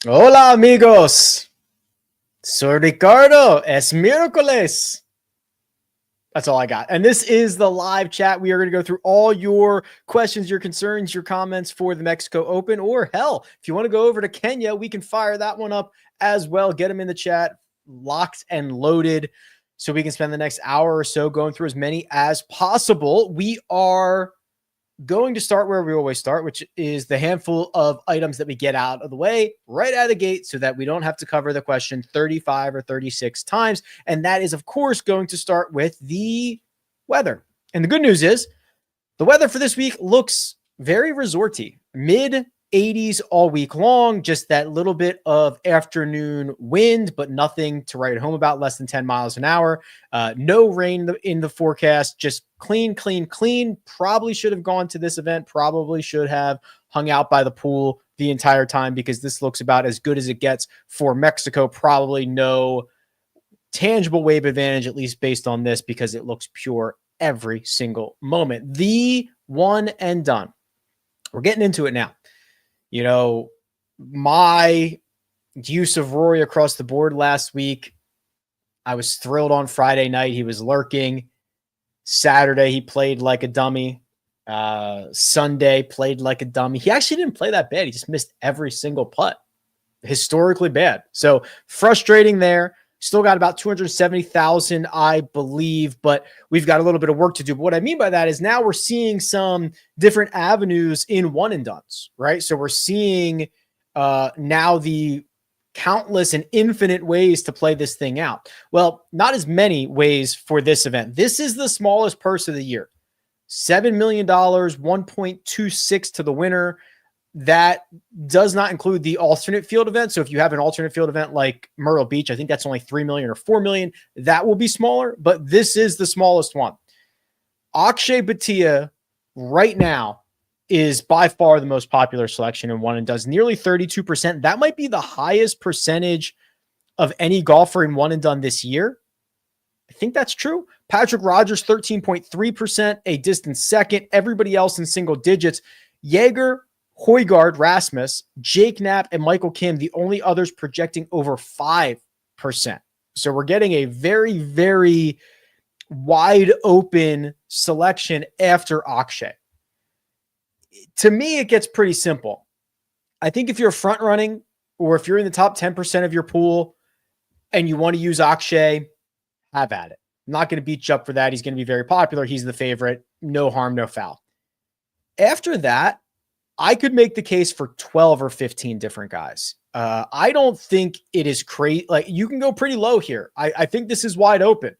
Hola, amigos. Soy Ricardo. Es miércoles. That's all I got. And this is the live chat. We are going to go through all your questions, your concerns, your comments for the Mexico Open. Or hell, if you want to go over to Kenya, we can fire that one up as well. Get them in the chat, locked and loaded, so we can spend the next hour or so going through as many as possible. We are going to start where we always start, which is the handful of items that we get out of the way right out of the gate so that we don't have to cover the question 35 or 36 times. And that is, of course, going to start with the weather. And the good news is the weather for this week looks very resorty, mid 80s all week long, just that little bit of afternoon wind, but nothing to write home about, less than 10 miles an hour. No rain in the forecast, just clean. Probably should have gone to this event, probably should have hung out by the pool the entire time because this looks about as good as it gets for Mexico. Probably no tangible wave advantage, at least based on this, because it looks pure every single moment. The one and done. We're getting into it now. You know, my use of Rory across the board last week, I was thrilled on Friday night. He was lurking. Saturday, he played like a dummy. Sunday, played like a dummy. He actually didn't play that bad. He just missed every single putt. Historically bad. So frustrating there. Still got about 270,000, I believe, but we've got a little bit of work to do. But what I mean by that is now we're seeing some different avenues in one and dones, right? So we're seeing now the countless and infinite ways to play this thing out. Well, not as many ways for this event. This is the smallest purse of the year. $7 million, 1.26 to the winner. That does not include the alternate field event. So if you have an alternate field event like Myrtle Beach, I think that's only 3 million or 4 million. That will be smaller, but this is the smallest one. Akshay Bhatia right now is by far the most popular selection in one and does nearly 32%. That might be the highest percentage of any golfer in one and done this year. I think that's true. Patrick Rogers, 13.3%, a distant second. Everybody else in single digits. Jaeger, Højgaard, Rasmus, Jake Knapp, and Michael Kim, the only others projecting over 5%. So we're getting a very, very wide open selection after Akshay. To me, it gets pretty simple. I think if you're front running or if you're in the top 10% of your pool and you want to use Akshay, have at it. I'm not going to beat you up for that. He's going to be very popular. He's the favorite. No harm, no foul. After that, I could make the case for 12 or 15 different guys. I don't think it is crazy. Like, you can go pretty low here. I think this is wide open.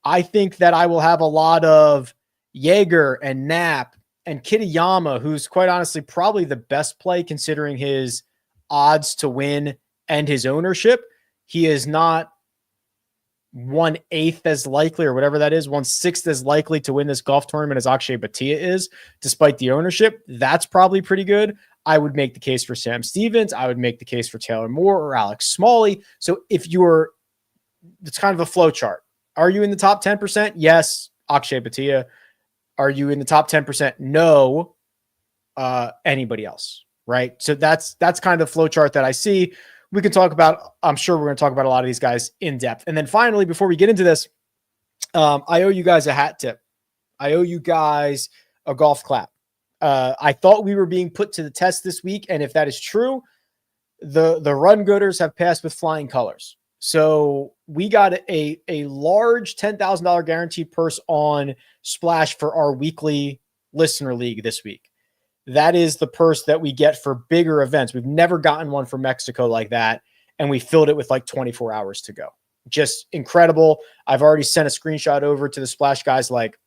I think that I will have a lot of Jaeger and Knapp and Kitayama, who's quite honestly probably the best play considering his odds to win and his ownership. He is not 1/8 as likely, or whatever that is, 1/6 as likely to win this golf tournament as Akshay Bhatia is, despite the ownership. That's probably pretty good. I would make the case for Sam Stevens. I would make the case for Taylor Moore or Alex Smalley. So if you're, it's kind of a flow chart. Are you in the top 10%? Yes, Akshay Bhatia. Are you in the top 10%? No, anybody else, right? So that's kind of the flow chart that I see. We can talk about, I'm sure we're going to talk about a lot of these guys in depth. And then finally, before we get into this, I owe you guys a hat tip. I owe you guys a golf clap. I thought we were being put to the test this week. And if that is true, the run gooders have passed with flying colors. So we got a large $10,000 guaranteed purse on Splash for our weekly listener league this week. That is the purse that we get for bigger events. We've never gotten one for Mexico like that. And we filled it with like 24 hours to go. Just incredible. I've already sent a screenshot over to the Splash guys, like,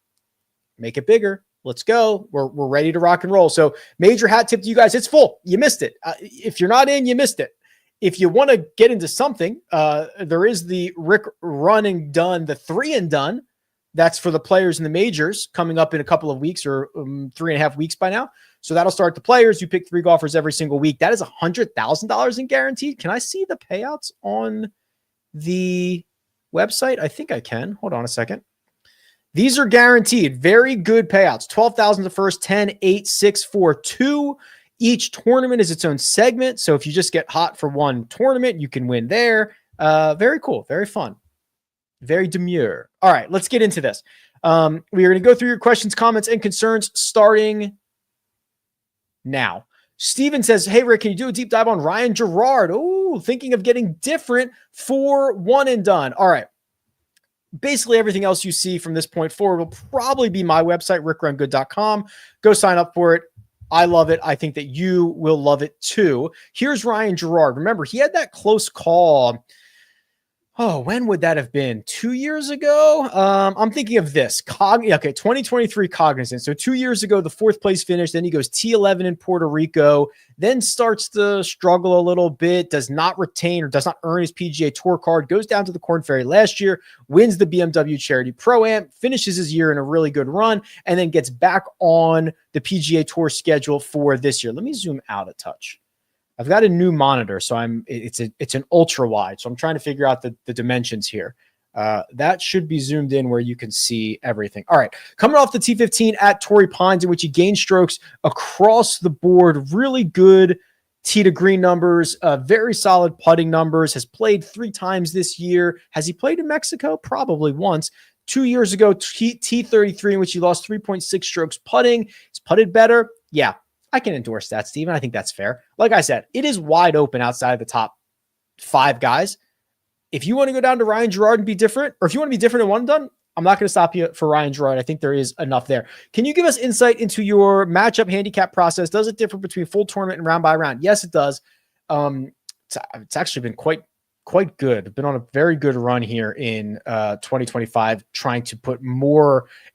make it bigger. Let's go. We're ready to rock and roll. So major hat tip to you guys. It's full. You missed it. If you're not in, you missed it. If you want to get into something, there is the Rick Run and Done, the 3 and Done. That's for the players in the majors coming up in a couple of weeks, or 3.5 weeks by now. So that'll start the players. You pick 3 golfers every single week. That is $100,000 in guaranteed. Can I see the payouts on the website? I think I can. Hold on a second. These are guaranteed. Very good payouts. 12,000 the first, 10, 8, 6, 4, 2. Each tournament is its own segment. So if you just get hot for one tournament, you can win there. Very cool. Very fun. Very demure. All right, let's get into this. We are going to go through your questions, comments, and concerns starting now. Steven says, hey, Rick, can you do a deep dive on Ryan Gerard? Oh, thinking of getting different for one and done. All right. Basically, everything else you see from this point forward will probably be my website, rickrungood.com. Go sign up for it. I love it. I think that you will love it too. Here's Ryan Gerard. Remember, he had that close call. Oh, when would that have been? 2 years ago? I'm thinking of this. 2023 Cognizant. So 2 years ago, the fourth place finish. Then he goes T11 in Puerto Rico. Then starts to struggle a little bit. Does not retain or does not earn his PGA Tour card. Goes down to the Korn Ferry last year. Wins the BMW Charity Pro-Am. Finishes his year in a really good run. And then gets back on the PGA Tour schedule for this year. Let me zoom out a touch. I've got a new monitor, so it's an ultra wide. So I'm trying to figure out the dimensions here. That should be zoomed in where you can see everything. All right, coming off the T15 at Torrey Pines, in which he gained strokes across the board. Really good tee to green numbers, very solid putting numbers. Has played 3 times this year. Has he played in Mexico? Probably once. 2 years ago, T33, in which he lost 3.6 strokes putting. He's putted better. Yeah. I can endorse that, Steven. I think that's fair. Like I said, it is wide open outside of the top 5 guys. If you want to go down to Ryan Gerard and be different, or if you want to be different and one and done, I'm not going to stop you for Ryan Gerard. I think there is enough there. Can you give us insight into your matchup handicap process? Does it differ between full tournament and round by round? Yes, it does. It's actually been quite good. I've been on a very good run here in 2025, trying to put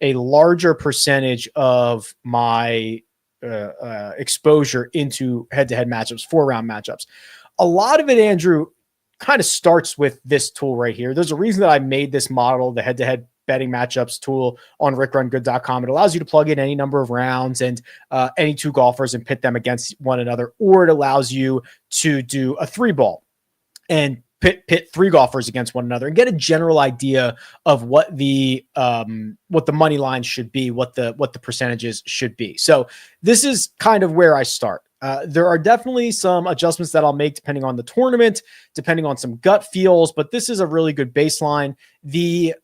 a larger percentage of my exposure into head-to-head matchups, 4-round matchups. A lot of it, Andrew, kind of starts with this tool right here. There's a reason that I made this model, the head-to-head betting matchups tool on rickrungood.com. It allows you to plug in any number of rounds and any 2 golfers and pit them against one another, or it allows you to do a 3-ball and pit 3 golfers against one another and get a general idea of what the money line should be, what the percentages should be. So this is kind of where I start. There are definitely some adjustments that I'll make depending on the tournament, depending on some gut feels, but this is a really good baseline. The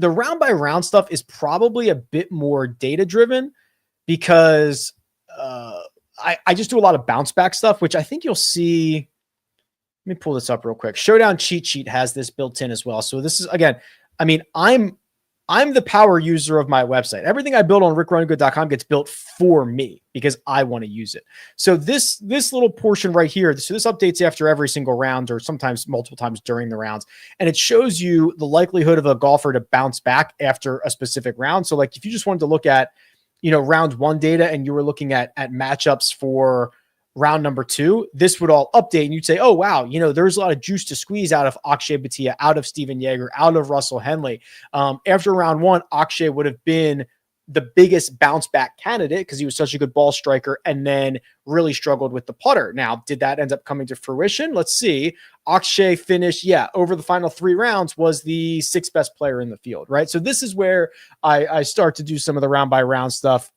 round by round stuff is probably a bit more data driven because I just do a lot of bounce back stuff, which I think you'll see. Let me pull this up real quick. Showdown Cheat Sheet has this built in as well. So this is, again, I mean, I'm the power user of my website. Everything I build on rickrungood.com gets built for me because I want to use it. So this little portion right here, so this updates after every single round or sometimes multiple times during the rounds. And it shows you the likelihood of a golfer to bounce back after a specific round. So like if you just wanted to look at, round 1 data and you were looking at matchups for round number 2, this would all update and you'd say, oh, wow, there's a lot of juice to squeeze out of Akshay Bhatia, out of Steven Yeager, out of Russell Henley. After round 1, Akshay would have been the biggest bounce back candidate because he was such a good ball striker and then really struggled with the putter. Now, did that end up coming to fruition? Let's see. Akshay finished, over the final 3 rounds was the 6th best player in the field, right? So this is where I start to do some of the round by round stuff.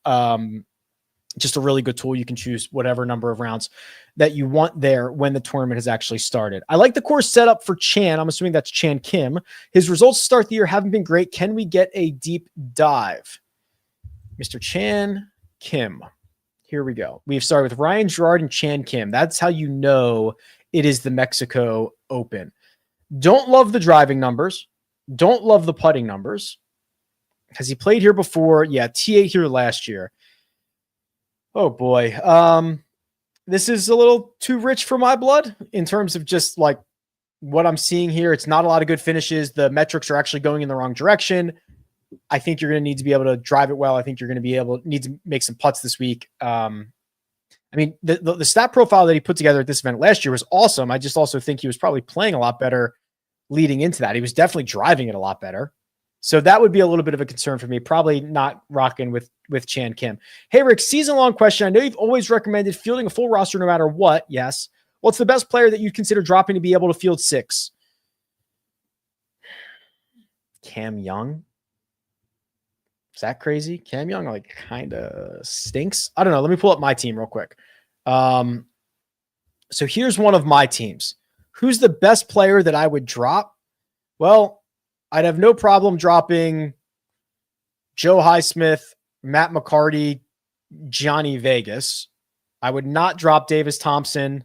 Just a really good tool. You can choose whatever number of rounds that you want there when the tournament has actually started. I like the course setup for Chan. I'm assuming that's Chan Kim. His results to start the year haven't been great. Can we get a deep dive? Mr. Chan Kim. Here we go. We've started with Ryan Gerard and Chan Kim. That's how you know it is the Mexico Open. Don't love the driving numbers. Don't love the putting numbers. Has he played here before? Yeah, T8 here last year. Oh boy. This is a little too rich for my blood in terms of just like what I'm seeing here. It's not a lot of good finishes. The metrics are actually going in the wrong direction. I think you're going to need to be able to drive it well. I think you're going to need to make some putts this week. I mean, the stat profile that he put together at this event last year was awesome. I just also think he was probably playing a lot better leading into that. He was definitely driving it a lot better. So that would be a little bit of a concern for me. Probably not rocking with Chan Kim. Hey, Rick, season-long question. I know you've always recommended fielding a full roster no matter what. Yes. What's the best player that you'd consider dropping to be able to field 6? Cam Young? Is that crazy? Cam Young like kind of stinks. I don't know. Let me pull up my team real quick. So here's one of my teams. Who's the best player that I would drop? Well, I'd have no problem dropping Joe Highsmith, Matt McCarty, Johnny Vegas. I would not drop Davis Thompson,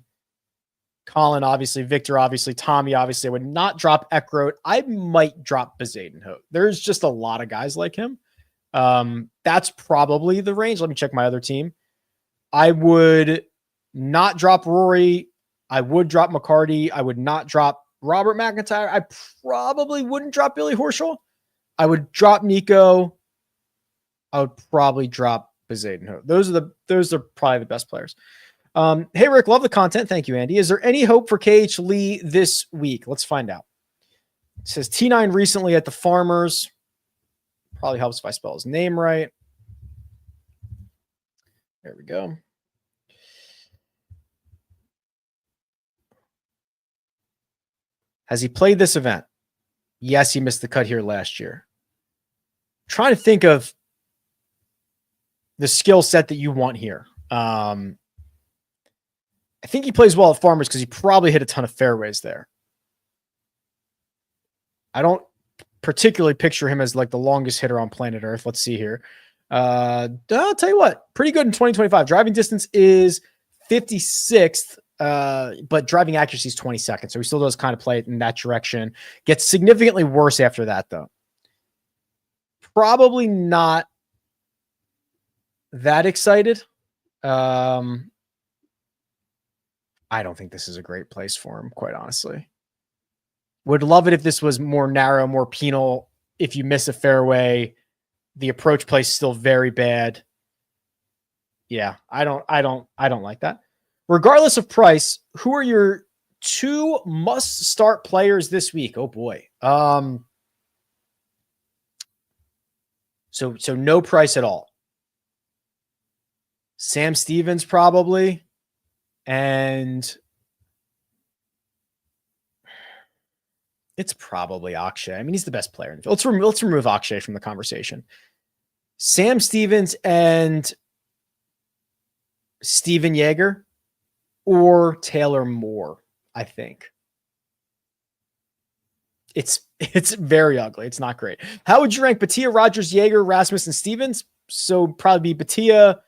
Colin, obviously, Victor, obviously, Tommy, obviously. I would not drop Eckroat. I might drop Bezadenhout. There's just a lot of guys like him. That's probably the range. Let me check my other team. I would not drop Rory. I would drop McCarty. I would not drop Robert McIntyre. I probably wouldn't drop Billy Horschel. I would drop Nico. I would probably drop Bezadenhout. Those are probably the best players. Hey, Rick, love the content. Thank you, Andy. Is there any hope for KH Lee this week? Let's find out. It says T9 recently at the Farmers. Probably helps if I spell his name right. There we go. Has he played this event? Yes, he missed the cut here last year. Trying to think of the skill set that you want here. I think he plays well at Farmers because he probably hit a ton of fairways there. I don't particularly picture him as like the longest hitter on planet Earth. Let's see here. I'll tell you what, pretty good in 2025. Driving distance is 56th, but driving accuracy is 22nd. So he still does kind of play it in that direction. Gets significantly worse after that, though. Probably not that excited. I don't think this is a great place for him, quite honestly. Would love it if this was more narrow, more penal. If you miss a fairway, the approach play is still very bad. Yeah, I don't like that. Regardless of price, who are your two must-start players this week? Oh boy. So no price at all. Sam Stevens probably. And it's probably Akshay. I mean, he's the best player in the field. Let's remove Akshay from the conversation. Sam Stevens and Steven Yeager or Taylor Moore, I think. It's very ugly. It's not great. How would you rank Batia, Rogers, Yeager, Rasmussen, Stevens? So probably be Batia,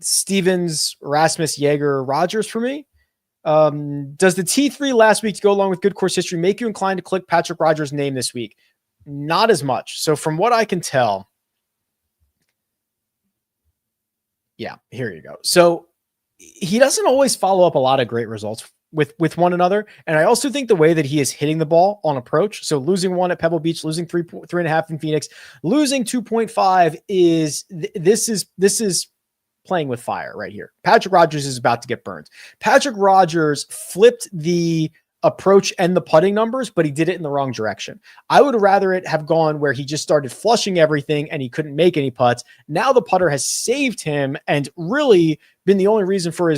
Stevens, Rasmus, Yeager, Rogers for me. Does the T3 last week to go along with good course history make you inclined to click Patrick Rogers' name this week? Not as much. So from what I can tell, yeah, here you go. So he doesn't always follow up a lot of great results with one another. And I also think the way that he is hitting the ball on approach, so losing 1 at Pebble Beach, losing 3.5 in Phoenix, losing 2.5 this is playing with fire right here. Patrick Rogers is about to get burned. Patrick Rogers flipped the approach and the putting numbers, but he did it in the wrong direction. I would rather it have gone where he just started flushing everything and he couldn't make any putts. Now the putter has saved him and really been the only reason for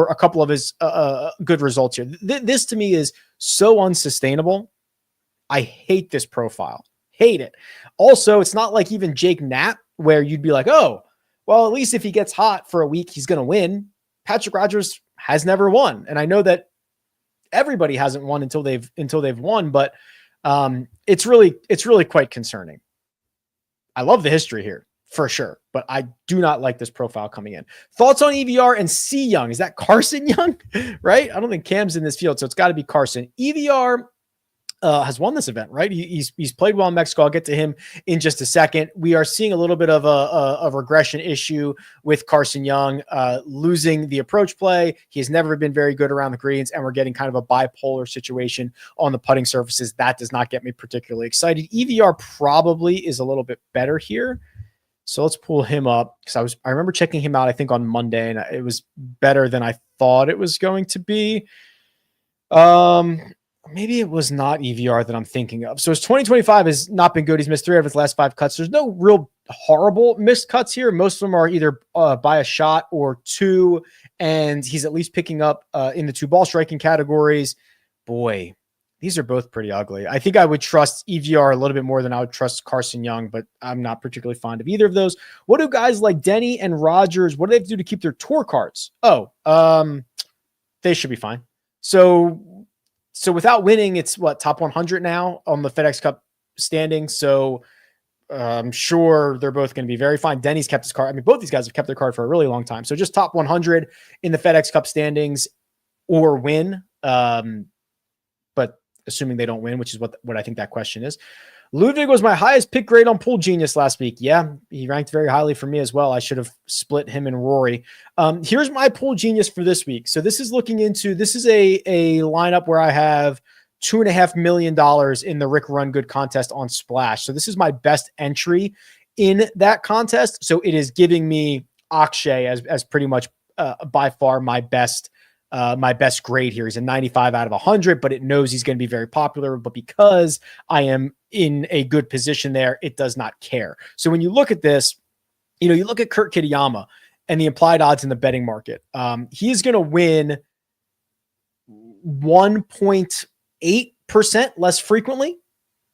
a couple of his good results here. This to me is so unsustainable. I hate this profile. Hate it. Also, it's not like even Jake Knapp where you'd be like, oh, well, at least if he gets hot for a week, he's going to win. Patrick Rogers has never won. And I know that everybody hasn't won until they've won, but it's really quite concerning. I love the history here for sure, but I do not like this profile coming in. Thoughts on EVR and C Young? Is that Carson Young? Right? I don't think Cam's in this field, so it's got to be Carson. EVR has won this event, right? He's played well in Mexico. I'll get to him in just a second. We are seeing a little bit of a regression issue with Carson Young losing the approach play. He has never been very good around the greens, and we're getting kind of a bipolar situation on the putting surfaces. That does not get me particularly excited. EVR probably is a little bit better here. So let's pull him up because I remember checking him out, I think on Monday, and it was better than I thought it was going to be. Maybe it was not EVR that I'm thinking of. So his 2025 has not been good. He's missed 3 out of his last 5 cuts. There's no real horrible missed cuts here. Most of them are either by a shot or 2, and he's at least picking up in the 2 ball striking categories. Boy, These are both pretty ugly. I think I would trust EVR a little bit more than I would trust Carson Young, but I'm not particularly fond of either of those. What do guys like Denny and Rogers, what do they have to do to keep their tour cards? They should be fine. So without winning, it's what, top 100 now on the FedEx Cup standing. So I'm sure they're both going to be very fine. Denny's kept his card. I mean, both these guys have kept their card for a really long time. So just top 100 in the FedEx Cup standings or win. But assuming they don't win, which is what I think that question is. Ludwig was my highest pick grade on Pool Genius last week. Yeah, he ranked very highly for me as well. I should have split him and Rory. Here's my Pool Genius for this week. So this is a lineup where I have $2.5 million in the Rick Run Good contest on Splash. So this is my best entry in that contest. So it is giving me Akshay as pretty much by far my best grade here. He's a 95 out of 100, but it knows he's going to be very popular. But because I am in a good position there, it does not care. So when you look at this, you look at Kurt Kitayama and the implied odds in the betting market. He is going to win 1.8% less frequently.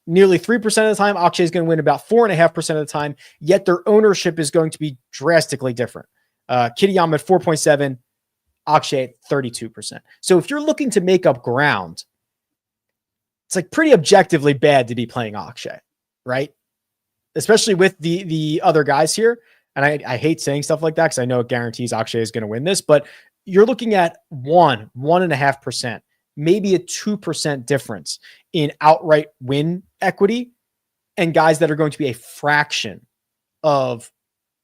Nearly 3% of the time. Akshay is going to win about 4.5% of the time, yet their ownership is going to be drastically different. Kitayama at 4.7%. Akshay at 32%. So if you're looking to make up ground, it's like pretty objectively bad to be playing Akshay, right? Especially with the other guys here. And I hate saying stuff like that because I know it guarantees Akshay is going to win this, but you're looking at 1.5%, maybe a 2% difference in outright win equity and guys that are going to be a fraction of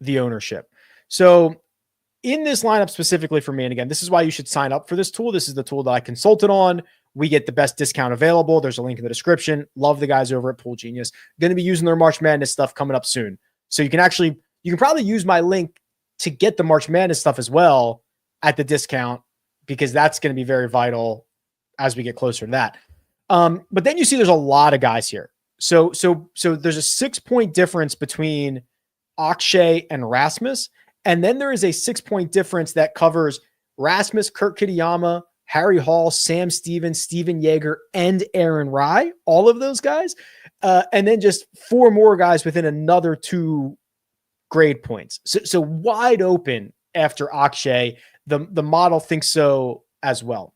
the ownership. So in this lineup specifically for me, and again, this is why you should sign up for this tool. This is the tool that I consulted on. We get the best discount available. There's a link in the description. Love the guys over at Pool Genius. Going to be using their March Madness stuff coming up soon. So you can probably use my link to get the March Madness stuff as well at the discount, because that's going to be very vital as we get closer to that. But then you see there's a lot of guys here. So there's a 6-point difference between Akshay and Rasmus. And then there is a 6-point difference that covers Rasmus, Kurt Kitayama, Harry Hall, Sam Stevens, Steven Yeager, and Aaron Rye, all of those guys. And then just 4 more guys within another 2 grade points. So wide open after Akshay. The model thinks so as well.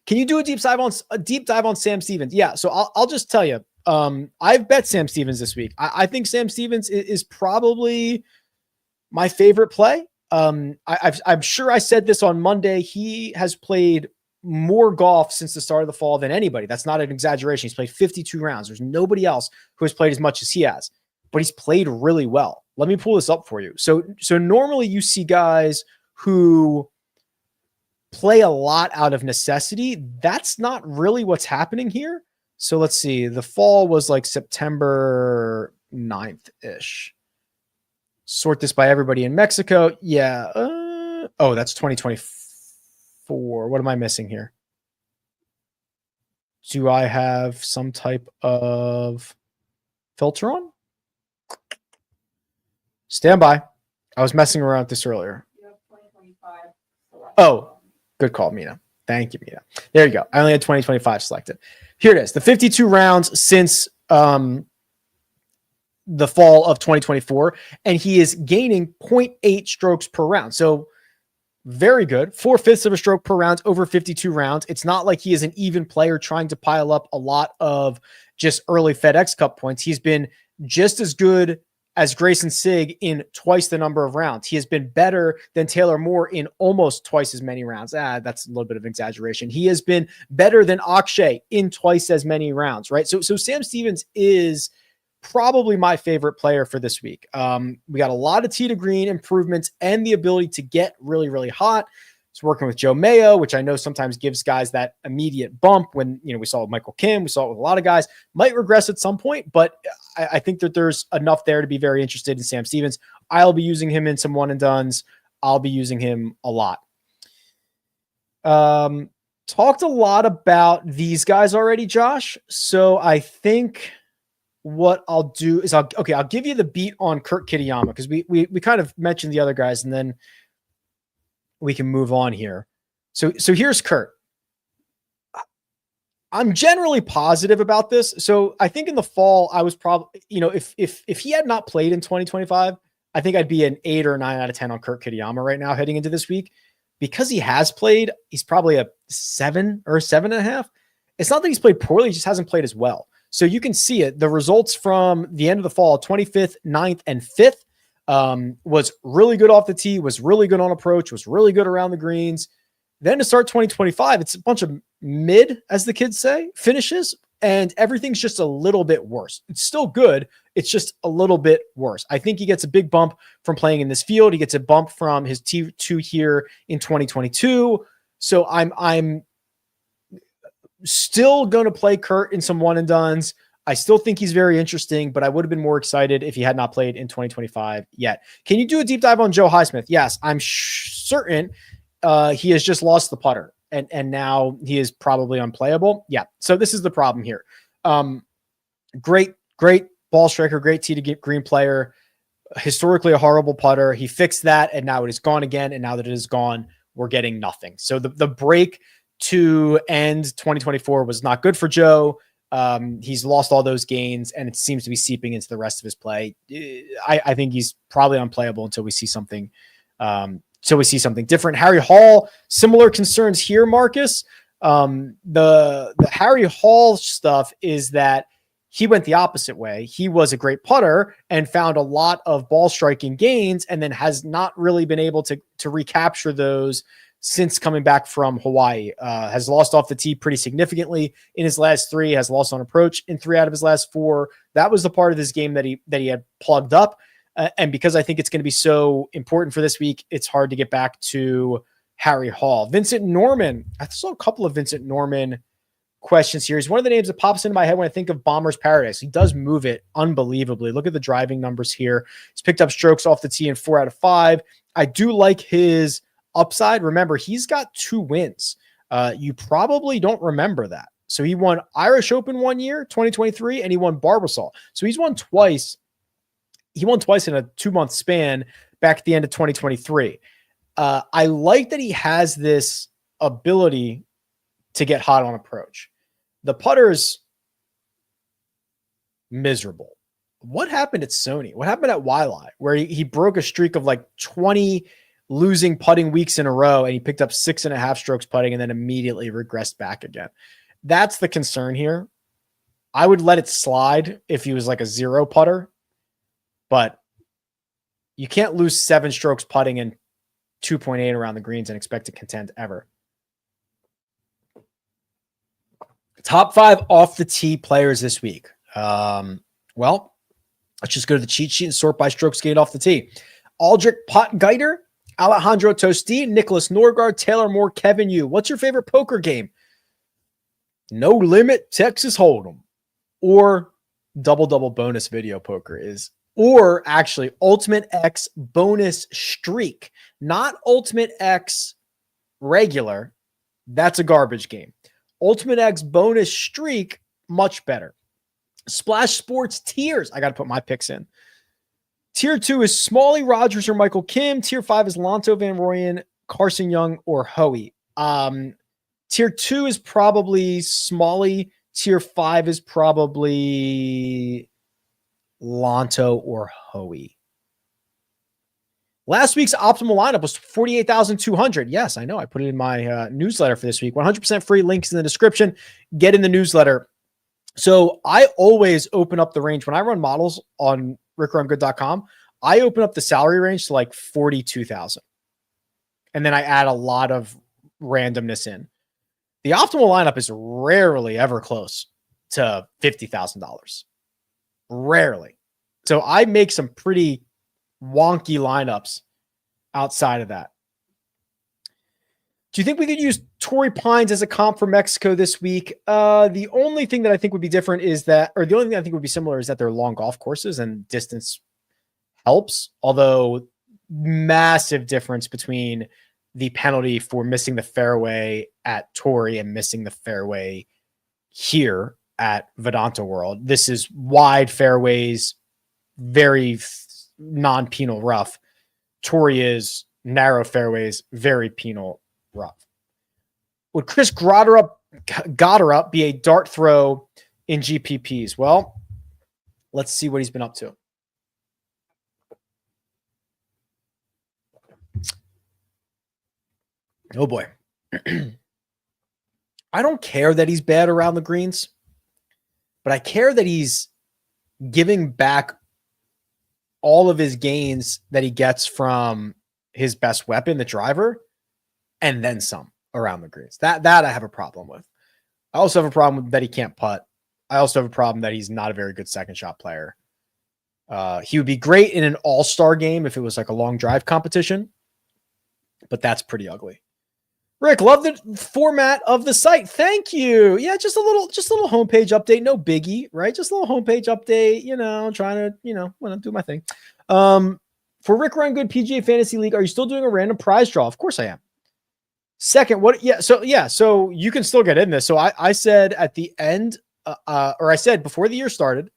Can you do a deep dive on Sam Stevens? Yeah. So I'll just tell you, I've bet Sam Stevens this week. I think Sam Stevens is probably my favorite play. I'm sure I said this on Monday. He has played more golf since the start of the fall than anybody. That's not an exaggeration. He's played 52 rounds. There's nobody else who has played as much as he has, but he's played really well. Let me pull this up for you. So normally you see guys who play a lot out of necessity. That's not really what's happening here. So let's see. The fall was like September 9th-ish. Sort this by everybody in Mexico. Yeah. That's 2024. What am I missing here? Do I have some type of filter on? Stand by. I was messing around with this earlier. You have 2025. Oh, good call, Mina. Thank you, Mina. There you go. I only had 2025 selected. Here it is. The 52 rounds since the fall of 2024, and he is gaining 0.8 strokes per round. So very good. 4/5 of a stroke per round over 52 rounds. It's not like he is an even player trying to pile up a lot of just early FedEx Cup points. He's been just as good as Grayson Sigg in twice the number of rounds. He has been better than Taylor Moore in almost twice as many rounds. That's a little bit of exaggeration. He has been better than Akshay in twice as many rounds, right? So Sam Stevens is probably my favorite player for this week. We got a lot of tee to green improvements and the ability to get really, really hot. It's working with Joe Mayo, which I know sometimes gives guys that immediate bump when, we saw it with Michael Kim, we saw it with a lot of guys, might regress at some point, but I think that there's enough there to be very interested in Sam Stevens. I'll be using him in some one and dones. I'll be using him a lot. Talked a lot about these guys already, Josh. So I think what I'll do is I'll give you the beat on Kurt Kitayama, because we kind of mentioned the other guys, and then we can move on here. So here's Kurt. I'm generally positive about this. So I think in the fall, I was probably, if he had not played in 2025, I think I'd be an 8 or 9 out of 10 on Kurt Kitayama right now heading into this week. Because he has played, he's probably a 7 or 7.5. It's not that he's played poorly, he just hasn't played as well. So you can see it. The results from the end of the fall, 25th, 9th, and 5th, was really good off the tee, was really good on approach, was really good around the greens. Then to start 2025, it's a bunch of mid, as the kids say, finishes, and everything's just a little bit worse. It's still good. It's just a little bit worse. I think he gets a big bump from playing in this field. He gets a bump from his T2 here in 2022. So I'm still going to play Kurt in some one and dones. I still think he's very interesting, but I would have been more excited if he had not played in 2025 yet. Can you do a deep dive on Joe Highsmith? Yes, I'm certain he has just lost the putter. And now he is probably unplayable. Yeah. So this is the problem here. Great ball striker, great tee to get green player, historically a horrible putter. He fixed that, and now it is gone again. And now that it is gone, we're getting nothing. So the break to end 2024 was not good for Joe. He's lost all those gains, and it seems to be seeping into the rest of his play. I think he's probably unplayable until we see something different. Harry Hall, similar concerns here, Marcus. The Harry Hall stuff is that he went the opposite way. He was a great putter and found a lot of ball striking gains, and then has not really been able to recapture those since coming back from Hawaii. Has lost off the tee pretty significantly in his last 3, has lost on approach in 3 out of his last 4. That was the part of his game that he had plugged up. And because I think it's going to be so important for this week, it's hard to get back to Harry Hall. Vincent Norman. I saw a couple of Vincent Norman questions here. He's one of the names that pops into my head when I think of Bomber's Paradise. He does move it unbelievably. Look at the driving numbers here. He's picked up strokes off the tee in 4 out of 5. I do like his upside. Remember, he's got 2 wins. You probably don't remember that. So he won Irish Open 1 year, 2023, and he won Barbasol. So he's won twice. He won twice in a 2-month span back at the end of 2023. I like that he has this ability to get hot on approach. The putter's miserable. What happened at Sony? What happened at Waialae, where he broke a streak of like 20 losing putting weeks in a row, and he picked up 6.5 strokes putting and then immediately regressed back again? That's the concern here. I would let it slide if he was like a 0 putter, but you can't lose 7 strokes putting and 2.8 around the greens and expect to contend ever. Top 5 off the tee players this week. Well, let's just go to the cheat sheet and sort by strokes gained off the tee. Aldrich Potgieter, Alejandro Tosti, Nicholas Norgard, Taylor Moore, Kevin Yu. What's your favorite poker game? No Limit Texas Hold'em, or double bonus video poker is, or actually Ultimate X bonus streak, not Ultimate X regular. That's a garbage game. Ultimate X bonus streak, much better. Splash Sports tiers. I got to put my picks in. Tier 2 is Smalley, Rogers, or Michael Kim. Tier 5 is Lanto, Van Rooyen, Carson Young, or Hoey. Tier 2 is probably Smalley. Tier 5 is probably Lanto or Hoey. Last week's optimal lineup was 48,200. Yes, I know. I put it in my newsletter for this week. 100% free, links in the description. Get in the newsletter. So I always open up the range. When I run models on rickrungood.com, I open up the salary range to like 42,000. And then I add a lot of randomness in. The optimal lineup is rarely ever close to $50,000. Rarely. So I make some pretty wonky lineups outside of that. Do you think we could use Torrey Pines as a comp for Mexico this week? The only thing that I think would be different is that, or the only thing I think would be similar is that they're long golf courses and distance helps. Although massive difference between the penalty for missing the fairway at Torrey and missing the fairway here at Vidanta World. This is wide fairways, very non-penal rough. Torrey is narrow fairways, very penal rough. Would Chris Grotter Goddard be a dart throw in GPPs? Well, let's see what he's been up to. Oh boy. I don't care that he's bad around the greens, but I care that he's giving back all of his gains that he gets from his best weapon, the driver, and then some around the greens. That I have a problem with. I also have a problem that he can't putt. I also have a problem that he's not a very good second shot player. He would be great in an all-star game if it was like a long drive competition, but that's pretty ugly. Rick, love the format of the site. Thank you. Yeah, just a little homepage update. No biggie, right? Just a little homepage update, trying to, want to do my thing. For Rick Run Good PGA Fantasy League, are you still doing a random prize draw? Of course I am. Second, so you can still get in this. So I said at the end, or I said before the year started,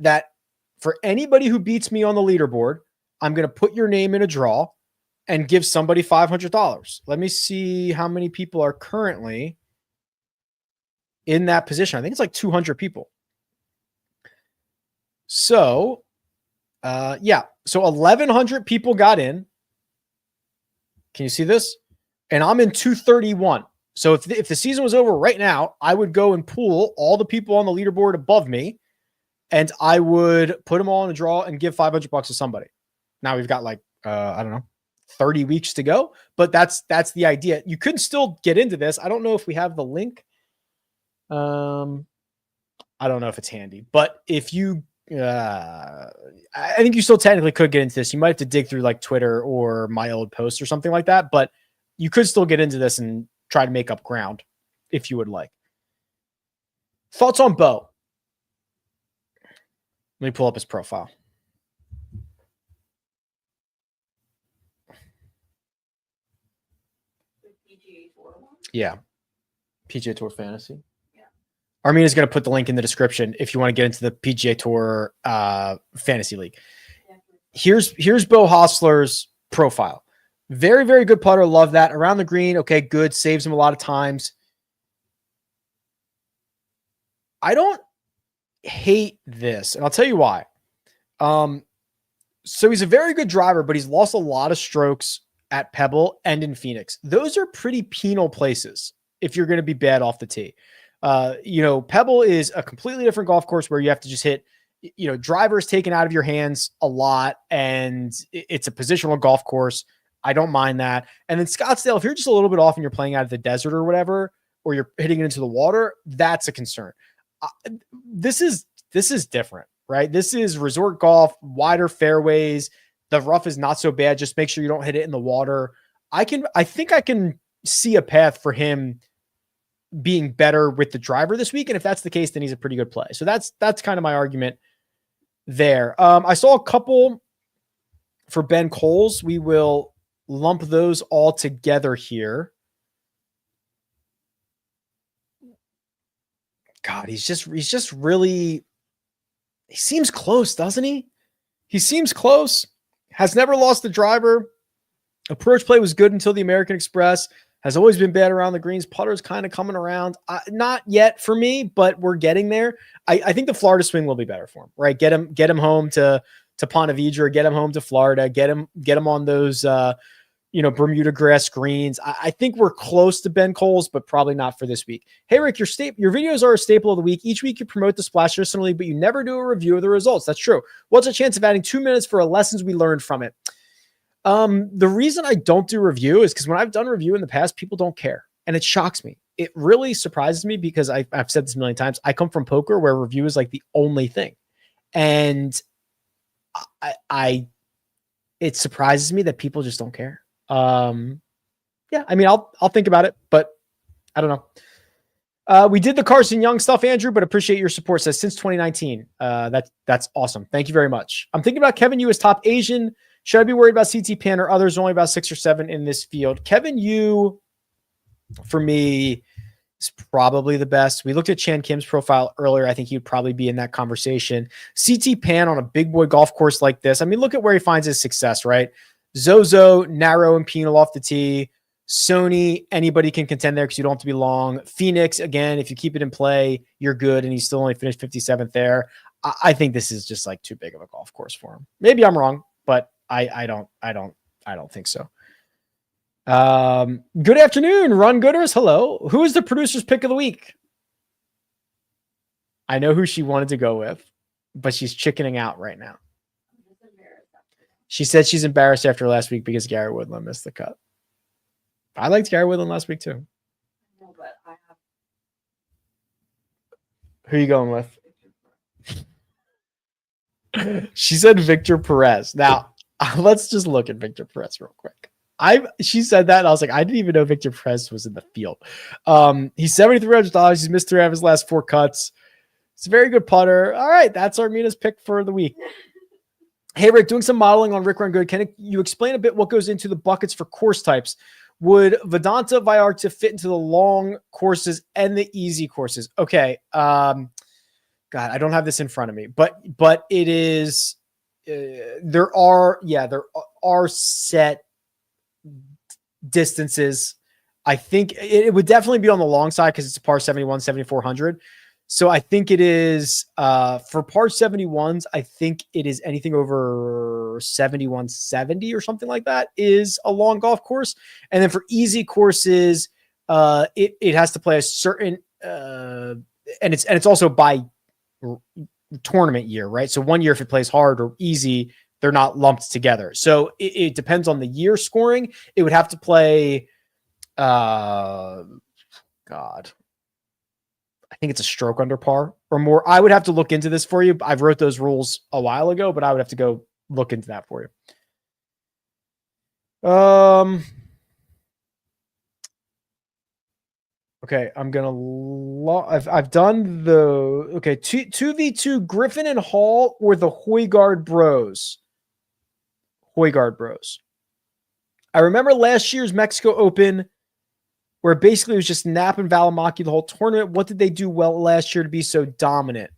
that for anybody who beats me on the leaderboard, I'm going to put your name in a draw and give somebody $500. Let me see how many people are currently in that position. I think it's like 200 people. So, So 1,100 people got in. Can you see this? And I'm in 231. So if the season was over right now, I would go and pool all the people on the leaderboard above me, and I would put them all in a draw and give $500 to somebody. Now we've got like, I don't know, 30 weeks to go, but that's the idea. You could still get into this. I don't know if we have the link. I don't know if it's handy, but if you, I think you still technically could get into this. You might have to dig through like Twitter or my old post or something like that, but you could still get into this and try to make up ground if you would like. Thoughts on Bo? Let me pull up his profile. Yeah. PGA Tour Fantasy. Yeah. Armin is going to put the link in the description if you want to get into the PGA Tour Fantasy League. Here's Bo Hostler's profile. Very, very good putter. Love that. Around the green. Okay, good. Saves him a lot of times. I don't hate this, and I'll tell you why. So he's a very good driver, but he's lost a lot of strokes at Pebble and in Phoenix. Those are pretty penal places if you're going to be bad off the tee. Pebble is a completely different golf course where you have to just hit, drivers taken out of your hands a lot, and it's a positional golf course. I don't mind that. And then Scottsdale, if you're just a little bit off and you're playing out of the desert or whatever, or you're hitting it into the water, that's a concern. This is different, right? This is resort golf, wider fairways. The rough is not so bad. Just make sure you don't hit it in the water. I think I can see a path for him being better with the driver this week. And if that's the case, then he's a pretty good play. So that's kind of my argument there. I saw a couple for Ben Coles. We will lump those all together here. God, he's just really, he seems close, doesn't he? He seems close. Has never lost the driver. Approach play was good until the American Express. Has always been bad around the greens. Putter's kind of coming around. Not yet for me, but we're getting there. I think the Florida swing will be better for him, right? Get him home to Ponte Vedra, get him home to Florida, get him on those Bermuda grass greens. I think we're close to Ben Coles, but probably not for this week. Hey, Rick, your videos are a staple of the week. Each week you promote the Splash System League, but you never do a review of the results. That's true. What's the chance of adding 2 minutes for lessons we learned from it? The reason I don't do review is because when I've done review in the past, people don't care. And it shocks me. It really surprises me because I've said this a million times. I come from poker where review is like the only thing. And it surprises me that people just don't care. Yeah, I mean, I'll think about it, but I don't know. We did the Carson Young stuff, Andrew, but appreciate your support. Says since 2019. That's awesome. Thank you very much. I'm thinking about Kevin Yu as top Asian. Should I be worried about CT Pan or others? Only about 6 or 7 in this field. Kevin Yu, for me, is probably the best. We looked at Chan Kim's profile earlier. I think he'd probably be in that conversation. CT Pan on a big boy golf course like this. I mean, look at where he finds his success, right? Zozo, narrow and penal off the tee. Sony, anybody can contend there because you don't have to be long. Phoenix, again, if you keep it in play, you're good, and he still only finished 57th there. I think this is just like too big of a golf course for him. Maybe I'm wrong, but I don't think so. Good afternoon, Run Gooders. Hello. Who is the producer's pick of the week? I know who she wanted to go with, but she's chickening out right now. She said she's embarrassed after last week because Gary Woodland missed the cut. I liked Gary Woodland last week too. No, but I have. Who are you going with? She said Victor Perez. Now, let's just look at Victor Perez real quick. She said that, and I was like, I didn't even know Victor Perez was in the field. He's $7,300. He's missed 3 out of his last 4 cuts. It's a very good putter. All right, that's Armina's pick for the week. Hey, Rick, doing some modeling on Rick Run Good. Can you explain a bit what goes into the buckets for course types? Would Vidanta Vallarta fit into the long courses and the easy courses? Okay. God, I don't have this in front of me, but it is, there are set distances. I think it would definitely be on the long side because it's a par 71, 7,400. So I think it is for par 71s, I think it is anything over 7170 or something like that is a long golf course. And then for easy courses, it has to play a certain and it's also by tournament year, right? So one year if it plays hard or easy, they're not lumped together. So it depends on the year scoring. It would have to play I think it's a stroke under par or more. I would have to look into this for you. I've wrote those rules a while ago, but I would have to go look into that for you. Okay, I'm gonna. I've done the 2v2 Griffin and Hall or the Højgaard Bros. Højgaard Bros. I remember last year's Mexico Open, where basically it was just Knapp and Valimaki the whole tournament. What did they do well last year to be so dominant?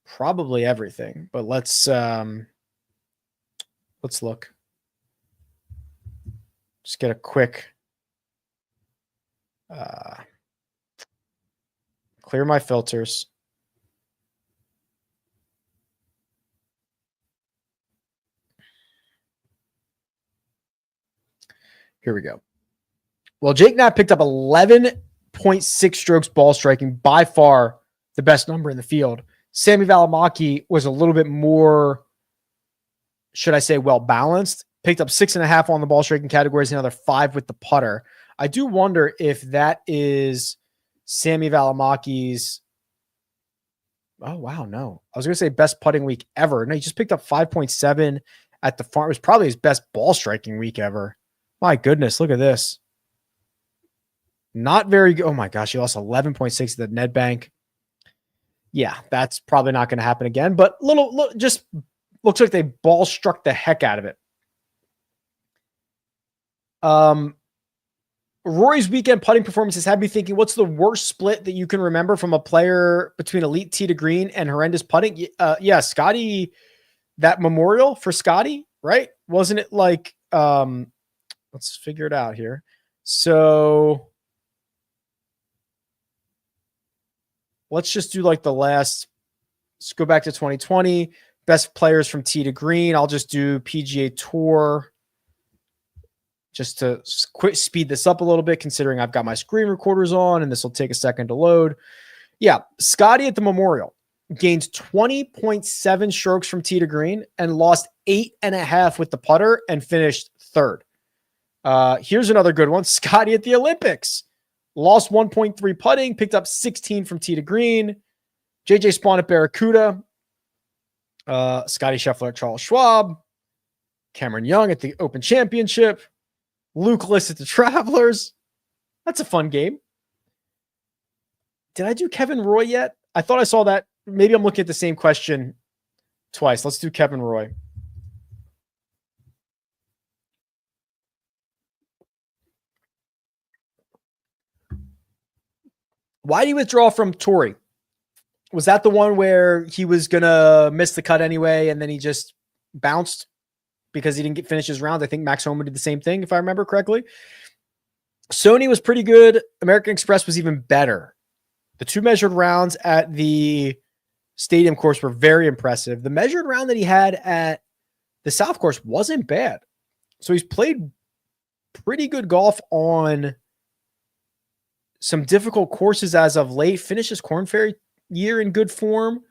Probably everything, but let's look. Just get a quick clear my filters. Here we go. Well, Jake Knapp picked up 11.6 strokes ball striking, by far the best number in the field. Sammy Valimaki was a little bit more, should I say, well-balanced. Picked up 6.5 on the ball striking categories, another 5 with the putter. I do wonder if that is Sammy Valimaki's. Oh, wow, no. I was going to say best putting week ever. No, he just picked up 5.7 at the farm. It was probably his best ball striking week ever. My goodness, look at this. Not very good. Oh my gosh, he lost 11.6 at the Nedbank. Yeah, that's probably not going to happen again, but little just looks like they ball struck the heck out of it. Rory's weekend putting performances had me thinking, what's the worst split that you can remember from a player between elite tee to green and horrendous putting? Yeah, Scotty, that memorial for Scotty, right? Wasn't it like, let's figure it out here. So let's just do like the last, let's go back to 2020. Best players from tee to green. I'll just do PGA Tour just to quick speed this up a little bit, considering I've got my screen recorders on and this will take a second to load. Yeah, Scotty at the Memorial gained 20.7 strokes from tee to green and lost 8.5 with the putter and finished third. Here's another good one. Scotty at the Olympics lost 1.3 putting, picked up 16 from tee to green. JJ Spawn at Barracuda. Scotty Scheffler at Charles Schwab. Cameron Young at the Open Championship. Luke List at the Travelers. That's a fun game. Did I do Kevin Roy yet? I thought I saw that. Maybe I'm looking at the same question twice. Let's do Kevin Roy. Why do you withdraw from Torrey? Was that the one where he was going to miss the cut anyway and then he just bounced? because he didn't finish his round. I think Max Homa did the same thing, if I remember correctly. Sony was pretty good. American Express was even better. The 2 measured rounds at the Stadium course were very impressive. The measured round that he had at the South course wasn't bad. So he's played pretty good golf on some difficult courses as of late. Finished his Korn Ferry year in good form.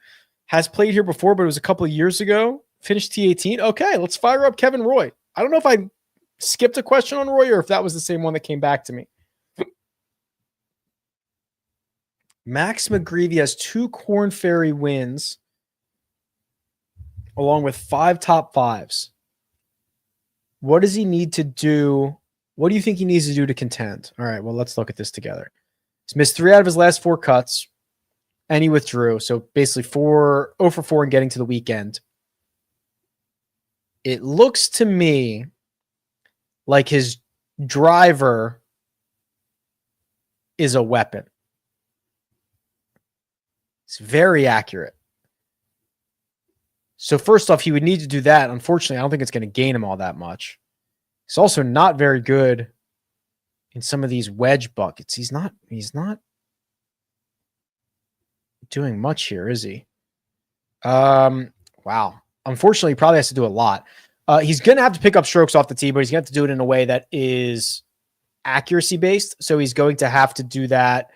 Has played here before, but it was a couple of years ago. Finished T18. Okay, let's fire up Kevin Roy. I don't know if I skipped a question on Roy or if that was the same one that came back to me. Max McGreevy has 2 Korn Ferry wins along with 5 top 5s. What does he need to do? What do you think he needs to do to contend? All right, well, let's look at this together. He's missed 3 out of his last 4 cuts, and he withdrew. So basically 0 for 4 in getting to the weekend. It looks to me like his driver is a weapon. It's very accurate. So first off, he would need to do that. Unfortunately, I don't think it's going to gain him all that much. He's also not very good in some of these wedge buckets. He's not doing much here, is he? Wow. Unfortunately, he probably has to do a lot. He's going to have to pick up strokes off the tee, but he's going to have to do it in a way that is accuracy based. So he's going to have to do that.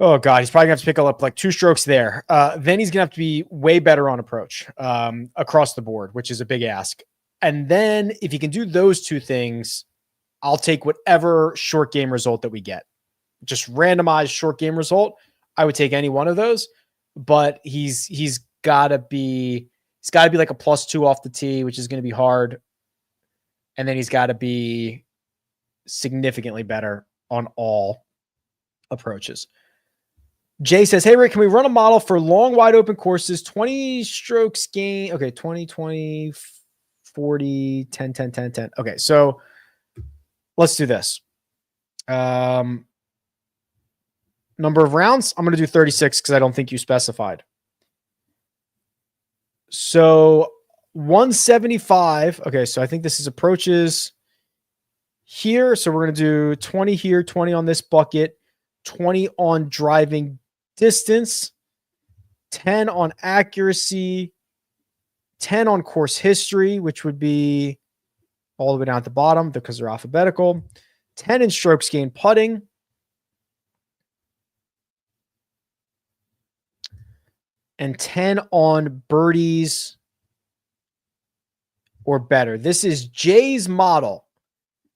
Oh, God, he's probably going to have to pick up like 2 strokes there. Then he's going to have to be way better on approach across the board, which is a big ask. And then if he can do those 2 things, I'll take whatever short game result that we get. Just randomized short game result. I would take any one of those, but he's got to be like a +2 off the tee, which is going to be hard. And then he's got to be significantly better on all approaches. Jay says, hey, Rick, can we run a model for long, wide open courses, 20 strokes gain? Okay, 20, 20, 40, 10, 10, 10, 10. Okay, so let's do this. Number of rounds, I'm going to do 36 because I don't think you specified. So 175. Okay, so I think this is approaches here. So we're going to do 20 here, 20 on this bucket, 20 on driving distance, 10 on accuracy, 10 on course history, which would be all the way down at the bottom because they're alphabetical, 10 in strokes gained putting, and 10 on birdies or better. This is Jay's model.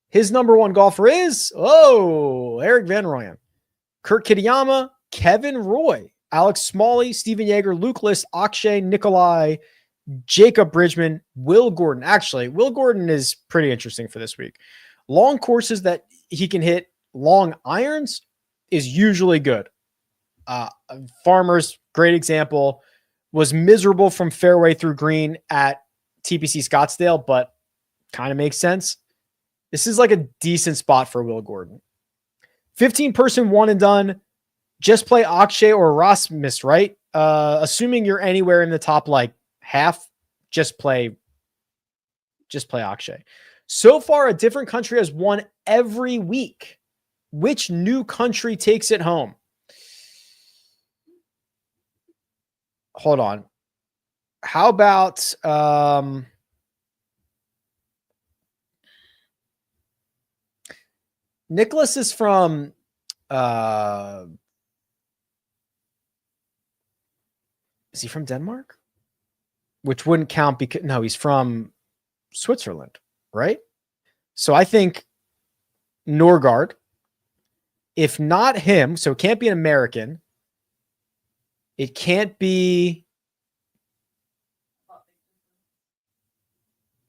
His number 1 golfer is, Eric Van Rooyen, Kurt Kitayama, Kevin Roy, Alex Smalley, Steven Yeager, Luke List, Akshay, Nikolai, Jacob Bridgman, Will Gordon. Actually, Will Gordon is pretty interesting for this week. Long courses that he can hit long irons is usually good. Farmers, great example, was miserable from fairway through green at TPC Scottsdale, but kind of makes sense. This is like a decent spot for Will Gordon. 15-person one and done. Just play Akshay or Rasmus, right? Assuming you're anywhere in the top like half, just play Akshay. So far, a different country has won every week. Which new country takes it home? Hold on. How about Nicholas is from is he from Denmark? Which wouldn't count because no, he's from Switzerland, right? So I think Norgard, if not him, so it can't be an American. It can't be.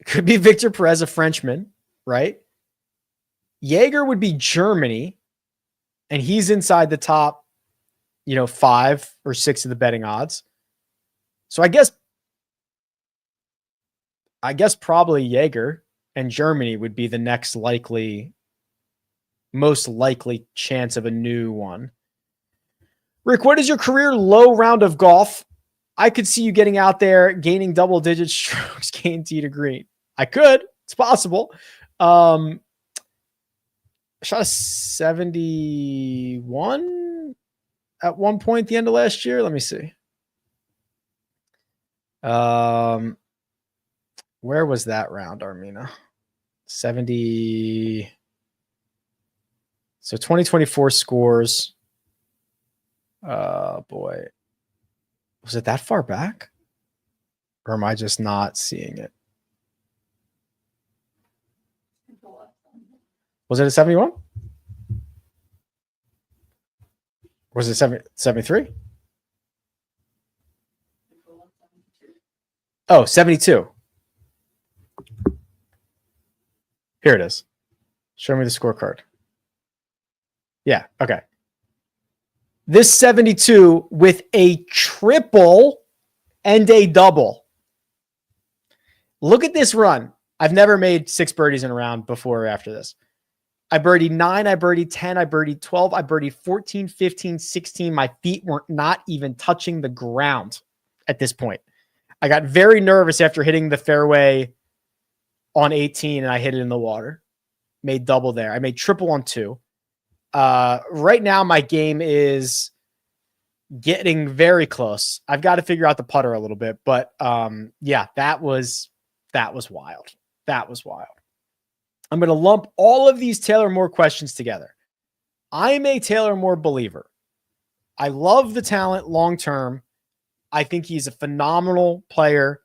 It could be Victor Perez, a Frenchman, right? Jaeger would be Germany, and he's inside the top, 5 or 6 of the betting odds. So I guess probably Jaeger and Germany would be the next most likely chance of a new one. Rick, what is your career low round of golf? I could see you getting out there, gaining double-digit strokes, gain tee to green. I could. It's possible. I shot a 71 at one point at the end of last year. Let me see. Where was that round, Armina? 70. So 2024 scores. Boy. Was it that far back? Or am I just not seeing it? Was it a 71? Was it 73? Oh, 72. Here it is. Show me the scorecard. Yeah, okay. This 72 with a triple and a double. Look at this run. I've never made 6 birdies in a round before or after this. I birdied 9, I birdied 10, I birdied 12, I birdied 14, 15, 16. My feet weren't not even touching the ground at this point. I got very nervous after hitting the fairway on 18 and I hit it in the water. Made double there. I made triple on 2. Right now, my game is getting very close. I've got to figure out the putter a little bit, but yeah, that was wild. That was wild. I'm going to lump all of these Taylor Moore questions together. I'm a Taylor Moore believer. I love the talent long term. I think he's a phenomenal player,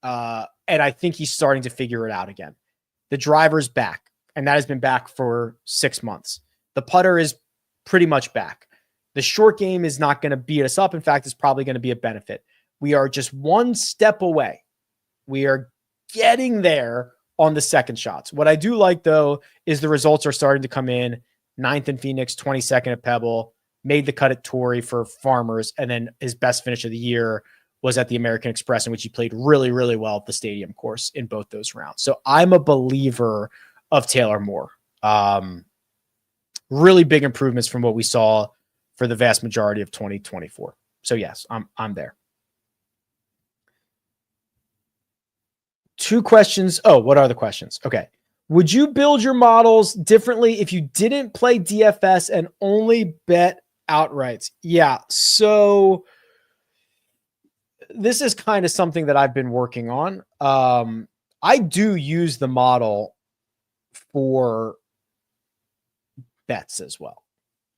and I think he's starting to figure it out again. The driver's back, and that has been back for 6 months. The putter is pretty much back. The short game is not going to beat us up. In fact, it's probably going to be a benefit. We are just one step away. We are getting there on the second shots. What I do like, though, is the results are starting to come in. 9th in Phoenix, 22nd at Pebble, made the cut at Torrey for Farmers, and then his best finish of the year was at the American Express, in which he played really, really well at the stadium course in both those rounds. So I'm a believer of Taylor Moore. Really big improvements from what we saw for the vast majority of 2024. So yes, I'm there. 2 questions. Oh, what are the questions? Okay. Would you build your models differently if you didn't play DFS and only bet outrights? Yeah. So this is kind of something that I've been working on. I do use the model for bets as well,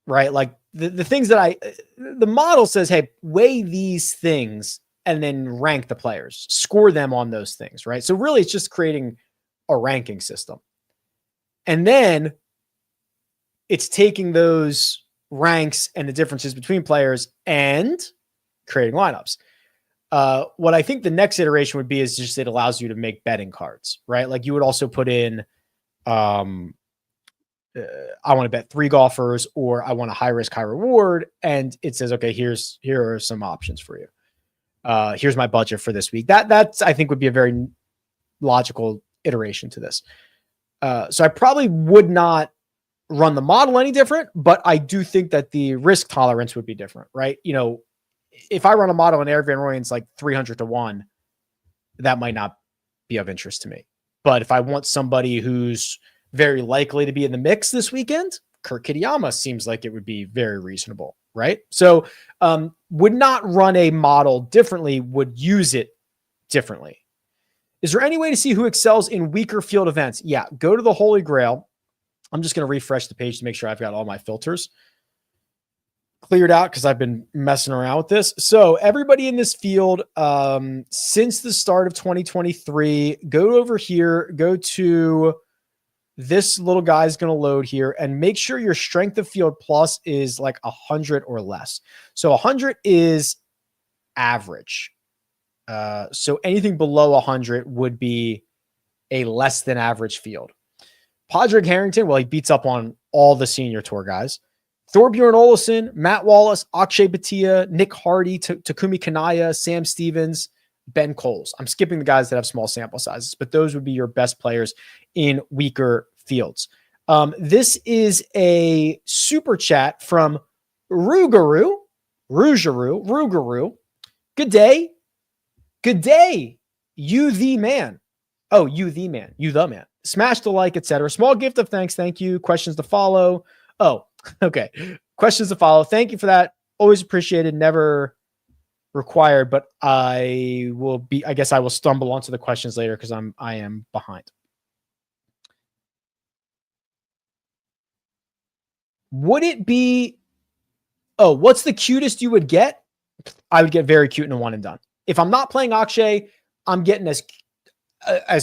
right? Like the things that the model says, hey, weigh these things and then rank the players, score them on those things, right? So really it's just creating a ranking system. And then it's taking those ranks and the differences between players and creating lineups. What I think the next iteration would be is just it allows you to make betting cards, right? Like you would also put in, I want to bet 3 golfers, or I want a high risk, high reward. And it says, okay, here are some options for you. Here's my budget for this week. That's, I think, would be a very logical iteration to this. So I probably would not run the model any different, but I do think that the risk tolerance would be different, right? You know, if I run a model and Eric Van Rooyen's like 300 to 1, that might not be of interest to me. But if I want somebody who's very likely to be in the mix this weekend, Kurt Kitayama seems like it would be very reasonable, right? So would not run a model differently, would use it differently. Is there any way to see who excels in weaker field events? Yeah, go to the Holy Grail. I'm just going to refresh the page to make sure I've got all my filters cleared out because I've been messing around with this. So everybody in this field, since the start of 2023, go over here, go to this little guy's going to load here and make sure your strength of field plus is like 100 or less. So 100 is average. So anything below 100 would be a less than average field. Padraig Harrington, well, he beats up on all the senior tour guys. Thorbjorn Olesen, Matt Wallace, Akshay Bhatia, Nick Hardy, Takumi Kanaya, Sam Stevens, Ben Coles. I'm skipping the guys that have small sample sizes, but those would be your best players in weaker fields. This is a super chat from Rugaru. Good day. Good day, you the man. Oh, you the man. You the man. Smash the like, etc. Small gift of thanks. Thank you. Questions to follow. Oh, okay. Questions to follow. Thank you for that. Always appreciated. Never required, but I guess I will stumble onto the questions later because I am behind. Would it be, what's the cutest you would get? I would get very cute in a one and done. If I'm not playing Akshay, I'm getting as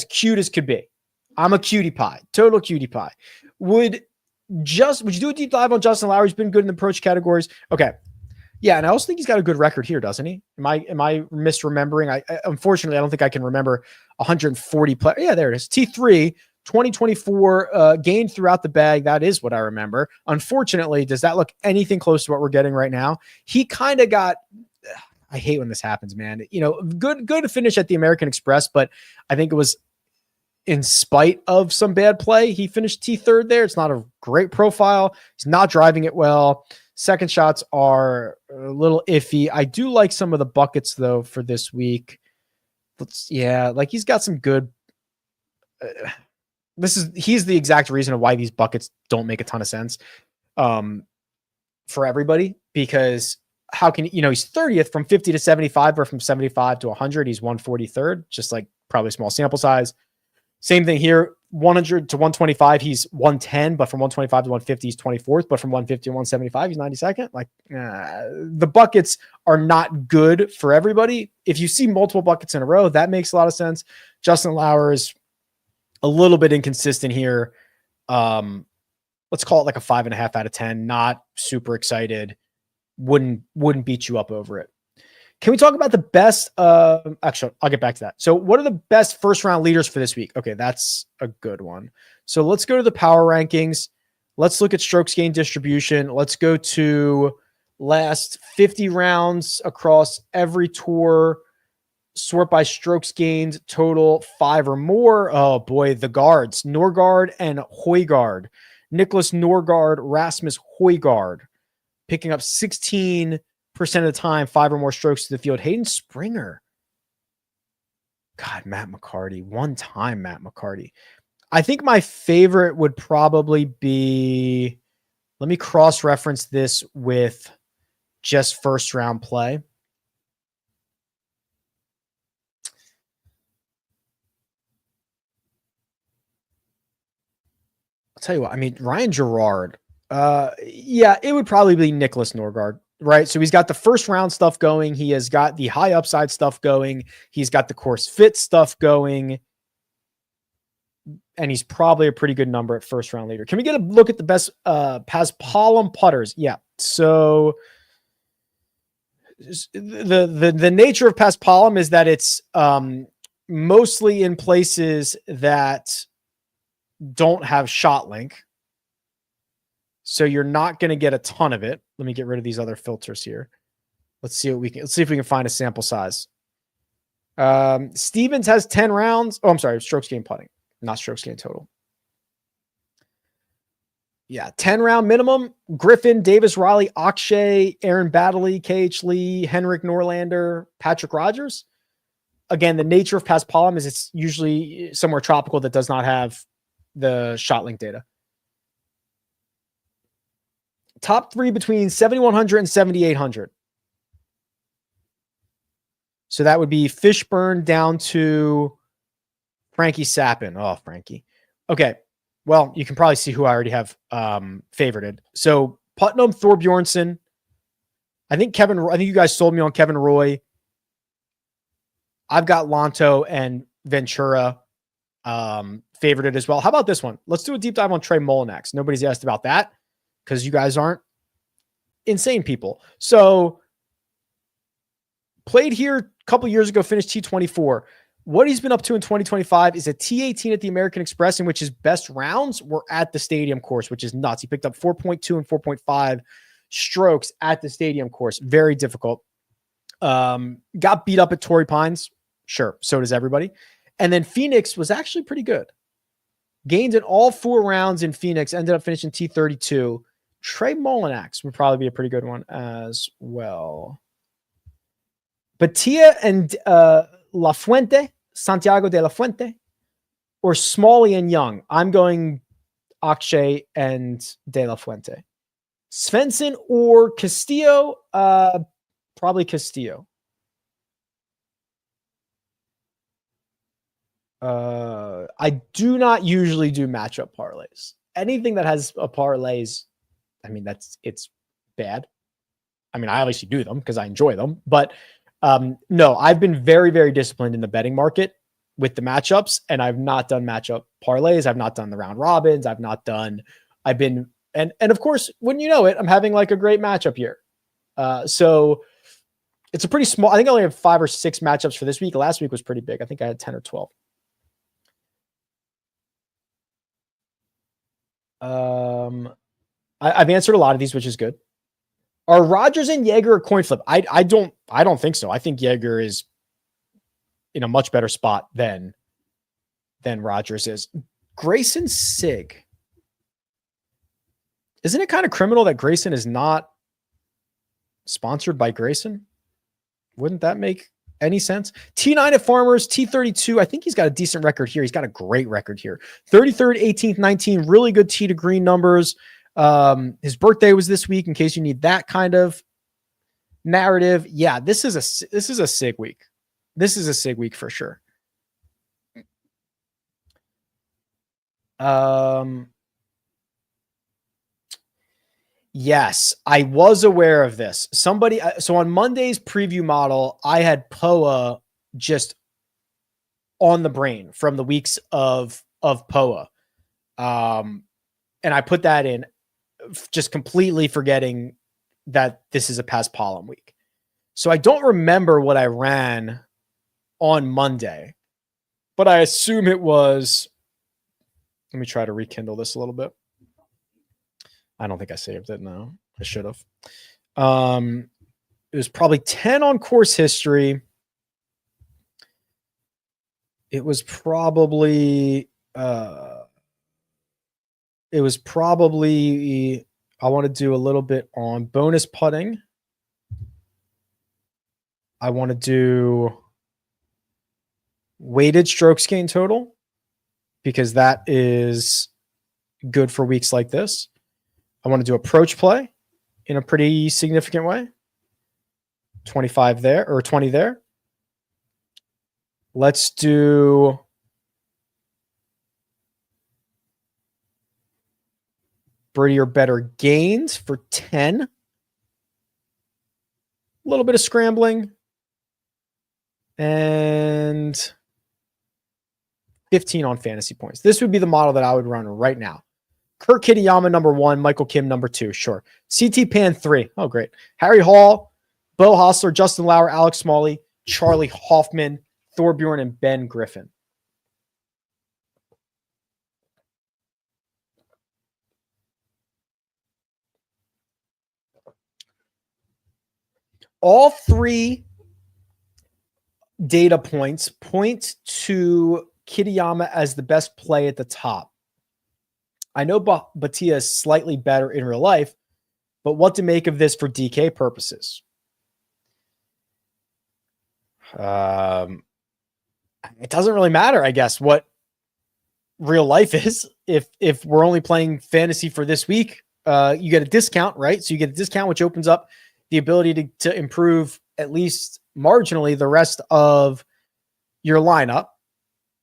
cute as could be. I'm a cutie pie, total cutie pie. Would you do a deep dive on Justin Lowry? He's been good in the approach categories. Okay. Yeah, and I also think he's got a good record here, doesn't he? Am I misremembering? I unfortunately I don't think I can remember 140 play. Yeah, there it is. T3 2024 gained throughout the bag. That is what I remember. Unfortunately, does that look anything close to what we're getting right now? He kind of got, I hate when this happens, man. Good to finish at the American Express, but I think it was in spite of some bad play. He finished T3 there. It's not a great profile. He's not driving it well. Second shots are a little iffy. I do like some of the buckets though for this week. He's got some good. He's the exact reason of why these buckets don't make a ton of sense for everybody, because how can he's 30th from 50 to 75 or from 75 to 100. He's 143rd, just like probably small sample size. Same thing here, 100 to 125, he's 110, but from 125 to 150, he's 24th, but from 150 to 175, he's 92nd. The buckets are not good for everybody. If you see multiple buckets in a row, that makes a lot of sense. Justin Lauer is a little bit inconsistent here. Let's call it like a 5.5 out of 10. Not super excited. Wouldn't beat you up over it. Can we talk about the best? Actually, I'll get back to that. So what are the best first round leaders for this week? Okay, that's a good one. So let's go to the power rankings. Let's look at strokes gained distribution. Let's go to last 50 rounds across every tour. Sort by strokes gained total 5 or more. Oh boy, the guards, Norgard and Højgaard. Nicholas Norgard, Rasmus Højgaard, picking up 16% of the time, 5 or more strokes to the field. Hayden Springer. God, Matt McCarty. One time Matt McCarty. I think my favorite would probably be, let me cross-reference this with just first round play. I'll tell you what, I mean, Ryan Gerard. It would probably be Nicholas Norgard, right? So he's got the first round stuff going. He has got the high upside stuff going. He's got the course fit stuff going. And he's probably a pretty good number at first round leader. Can we get a look at the best Paspalum putters? Yeah. So the nature of Paspalum is that it's mostly in places that don't have shot link. So you're not going to get a ton of it. Let me get rid of these other filters here. Let's see if we can find a sample size. Stevens has 10 rounds. Oh, I'm sorry. Strokes gained putting, not strokes gained total. Yeah. 10 round minimum. Griffin, Davis, Riley, Akshay, Aaron Baddeley, KH Lee, Henrik Norlander, Patrick Rogers. Again, the nature of Paspalum is it's usually somewhere tropical that does not have the shot link data. Top 3 between 7,100 and 7,800. So that would be Fishburne down to Frankie Sappin. Oh, Frankie. Okay. Well, you can probably see who I already have favorited. So Putnam, Thorbjornsen. I think you guys sold me on Kevin Roy. I've got Lanto and Ventura favorited as well. How about this one? Let's do a deep dive on Trey Molinax. Nobody's asked about that because you guys aren't insane people. So played here a couple years ago, finished T24. What he's been up to in 2025 is a T18 at the American Express, in which his best rounds were at the stadium course, which is nuts. He picked up 4.2 and 4.5 strokes at the stadium course. Very difficult. Got beat up at Torrey Pines. Sure. So does everybody. And then Phoenix was actually pretty good. Gained in all 4 rounds in Phoenix, ended up finishing T32. Trey Molinax would probably be a pretty good one as well. Batia and La Fuente, Santiago de la Fuente. or Smalley and Young. I'm going Akshay and De La Fuente. Svensson or Castillo? Probably Castillo. I do not usually do matchup parlays. Anything that has a parlays, I mean, it's bad. I mean, I obviously do them because I enjoy them, but no, I've been very, very disciplined in the betting market with the matchups, and I've not done matchup parlays. I've not done the round robins. I've been, and of course, when you know it, I'm having like a great matchup here. So it's a pretty small, I think I only have 5 or 6 matchups for this week. Last week was pretty big. I think I had 10 or 12. I've answered a lot of these, which is good. Are Rodgers and Yeager a coin flip? I don't think so. I think Yeager is in a much better spot than Rodgers is. Grayson Sig. Isn't it kind of criminal that Grayson is not sponsored by Grayson? Wouldn't that make any sense? T9 at Farmers, T32. I think he's got a decent record here. He's got a great record here. 33rd, 18th, 19th. Really good T to green numbers. His birthday was this week, in case you need that kind of narrative. Yeah, this is a sig week. This is a sig week for sure. Yes, I was aware of this. So on Monday's preview model, I had Poa just on the brain from the weeks of Poa. And I put that in, just completely forgetting that this is a Paspalum week. So I don't remember what I ran on Monday, but I assume it was, let me try to rekindle this a little bit. I don't think I saved it. No, I should have. It was probably 10 on course history. It was probably, I want to do a little bit on bonus putting. I want to do weighted strokes gain total, because that is good for weeks like this. I want to do approach play in a pretty significant way. 25 there, or 20 there. Let's do birdie or better gains for 10. A little bit of scrambling. And 15 on fantasy points. This would be the model that I would run right now. Kurt Kitayama, number 1. Michael Kim, number 2. Sure. CT Pan, 3. Oh, great. Harry Hall, Bo Hostler, Justin Lauer, Alex Smalley, Charlie Hoffman, Thorbjorn, and Ben Griffin. All 3 data points point to Kitayama as the best play at the top. I know Batia is slightly better in real life, but what to make of this for DK purposes? It doesn't really matter, I guess, what real life is. If we're only playing fantasy for this week, you get a discount, right? So you get a discount, which opens up the ability to improve at least marginally the rest of your lineup.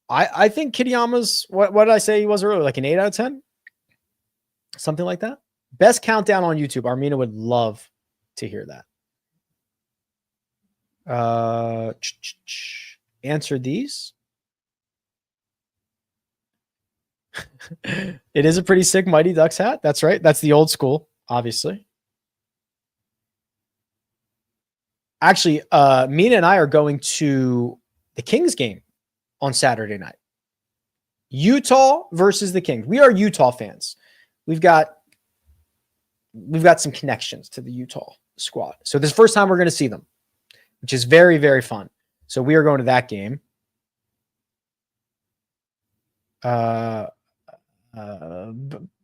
I think Kitayama's, what did I say he was earlier? Like an 8 out of 10? Something like that. Best countdown on YouTube. Armina would love to hear that. Answer these. It is a pretty sick Mighty Ducks hat. That's right. That's the old school, obviously. Actually, Mina and I are going to the Kings game on Saturday night. Utah versus the Kings. We are Utah fans. We've got some connections to the Utah squad. So this is the first time we're going to see them, which is very, very fun. So we are going to that game.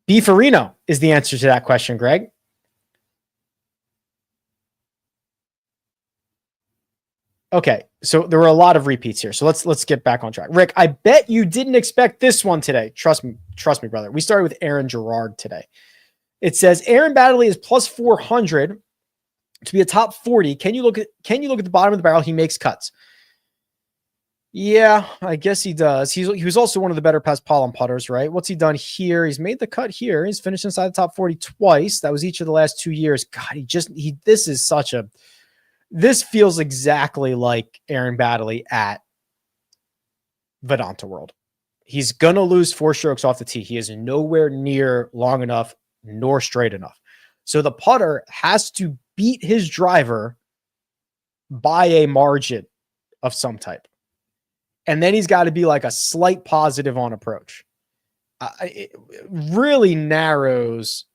Beefarino is the answer to that question, Greg. Okay. So there were a lot of repeats here. So let's get back on track. Rick, I bet you didn't expect this one today. Trust me, brother. We started with Aaron Gerard today. It says Aaron Baddeley is plus 400 to be a top 40. Can you look at the bottom of the barrel? He makes cuts. Yeah, I guess he does. He was also one of the better Paspalum putters, right? What's he done here? He's made the cut here. He's finished inside the top 40 twice. That was each of the last 2 years. God, this feels exactly like Aaron Baddeley at Vidanta World. He's going to lose 4 strokes off the tee. He is nowhere near long enough nor straight enough. So the putter has to beat his driver by a margin of some type. And then he's got to be like a slight positive on approach. It really narrows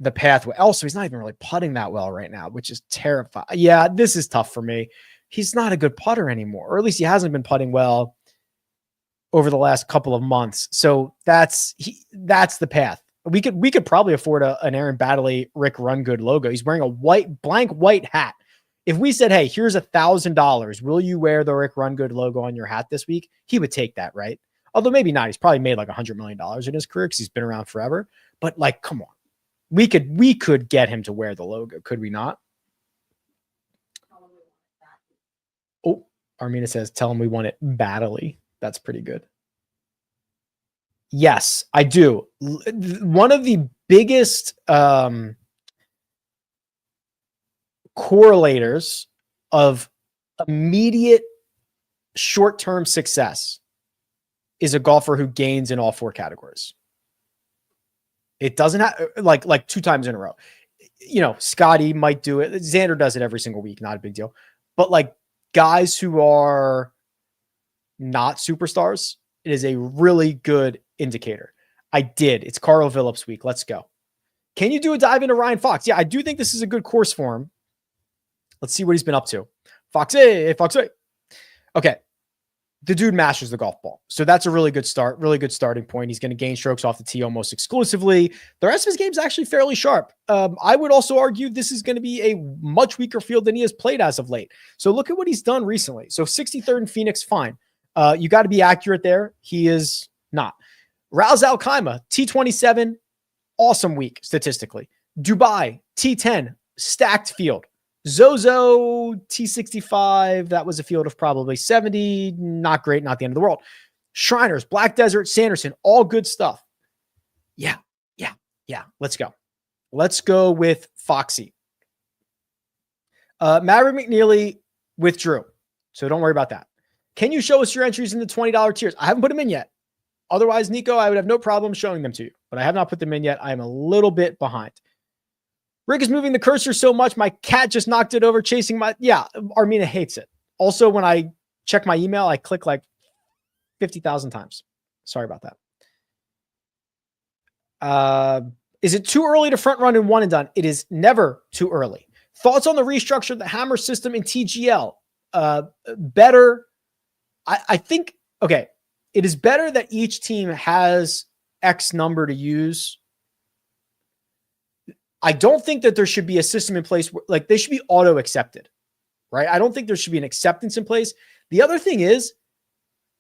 the pathway. Also, he's not even really putting that well right now, which is terrifying. Yeah, this is tough for me. He's not a good putter anymore, or at least he hasn't been putting well over the last couple of months. So that's the path. We could probably afford an Aaron Baddeley Rick Run Good logo. He's wearing a blank white hat. If we said, hey, here's $1,000, will you wear the Rick Run Good logo on your hat this week? He would take that, right? Although maybe not. He's probably made like $100 million in his career because he's been around forever. But like, come on. We could get him to wear the logo, could we not? Oh, Armina says, tell him we want it badly. That's pretty good. Yes, I do. One of the biggest correlators of immediate short-term success is a golfer who gains in all 4 categories. It doesn't have like 2 times in a row. You know, Scotty might do it. Xander does it every single week. Not a big deal. But like guys who are not superstars, it is a really good indicator. I did. It's Carl Phillips week. Let's go. Can you do a dive into Ryan Fox? Yeah, I do think this is a good course for him. Let's see what he's been up to. Foxy. Okay. The dude masters the golf ball. So that's a really good start, really good starting point. He's going to gain strokes off the tee almost exclusively. The rest of his game is actually fairly sharp. I would also argue this is going to be a much weaker field than he has played as of late. So look at what he's done recently. So 63rd in Phoenix, fine. You got to be accurate there. He is not. Raouz Al Khaimah, T27, awesome week statistically. Dubai, T10, stacked field. Zozo, T65, that was a field of probably 70. Not great, not the end of the world. Shriners, Black Desert, Sanderson, all good stuff. Yeah. Let's go. Let's go with Foxy. Maverick McNeely withdrew, so don't worry about that. Can you show us your entries in the $20 tiers? I haven't put them in yet. Otherwise, Nico, I would have no problem showing them to you, but I have not put them in yet. I am a little bit behind. Rick is moving the cursor so much, my cat just knocked it over chasing my... Yeah, Armina hates it. Also, when I check my email, I click like 50,000 times. Sorry about that. Is it too early to front run in one and done? It is never too early. Thoughts on the restructure of the hammer system in TGL? Better. I think, okay, it is better that each team has X number to use. I don't think that there should be a system in place where, like, they should be auto accepted, right? I don't think there should be an acceptance in place. The other thing is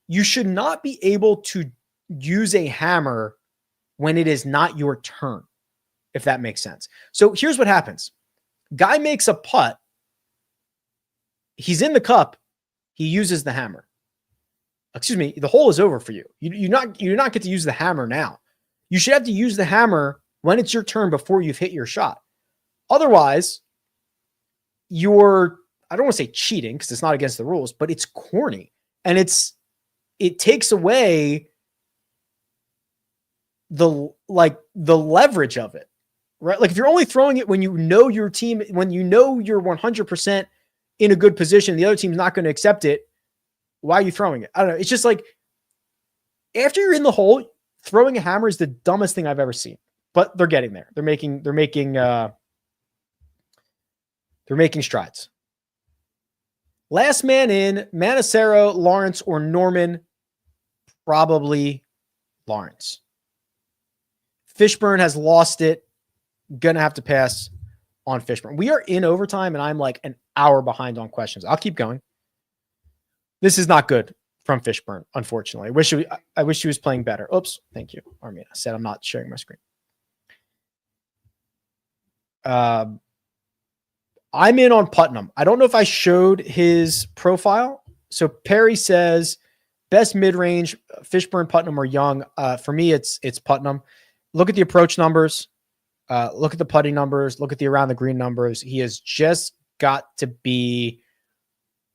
you should not be able to use a hammer when it is not your turn, if that makes sense. So here's what happens. Guy makes a putt. He's in the cup. He uses the hammer. Excuse me. The hole is over for you. You do not get to use the hammer now. You should have to use the hammer when it's your turn before you've hit your shot. Otherwise, you're, I don't want to say cheating because it's not against the rules, but it's corny. And it takes away the leverage of it, right? Like if you're only throwing it when you know your team, when you know you're 100% in a good position, the other team's not going to accept it. Why are you throwing it? I don't know. It's just like after you're in the hole, throwing a hammer is the dumbest thing I've ever seen. But they're getting there. They're making strides. Last man in, Manacero, Lawrence, or Norman. Probably Lawrence. Fishburne has lost it. Gonna have to pass on Fishburne. We are in overtime, and I'm like an hour behind on questions. I'll keep going. This is not good from Fishburne, unfortunately. I wish he was playing better. Oops. Thank you, Armina. I said I'm not sharing my screen. I'm in on Putnam. I don't know if I showed his profile. So Perry says best mid-range, Fishburne, Putnam, or Young. For me, it's Putnam. Look at the approach numbers. Look at the putting numbers. Look at the around the green numbers. He has just got to be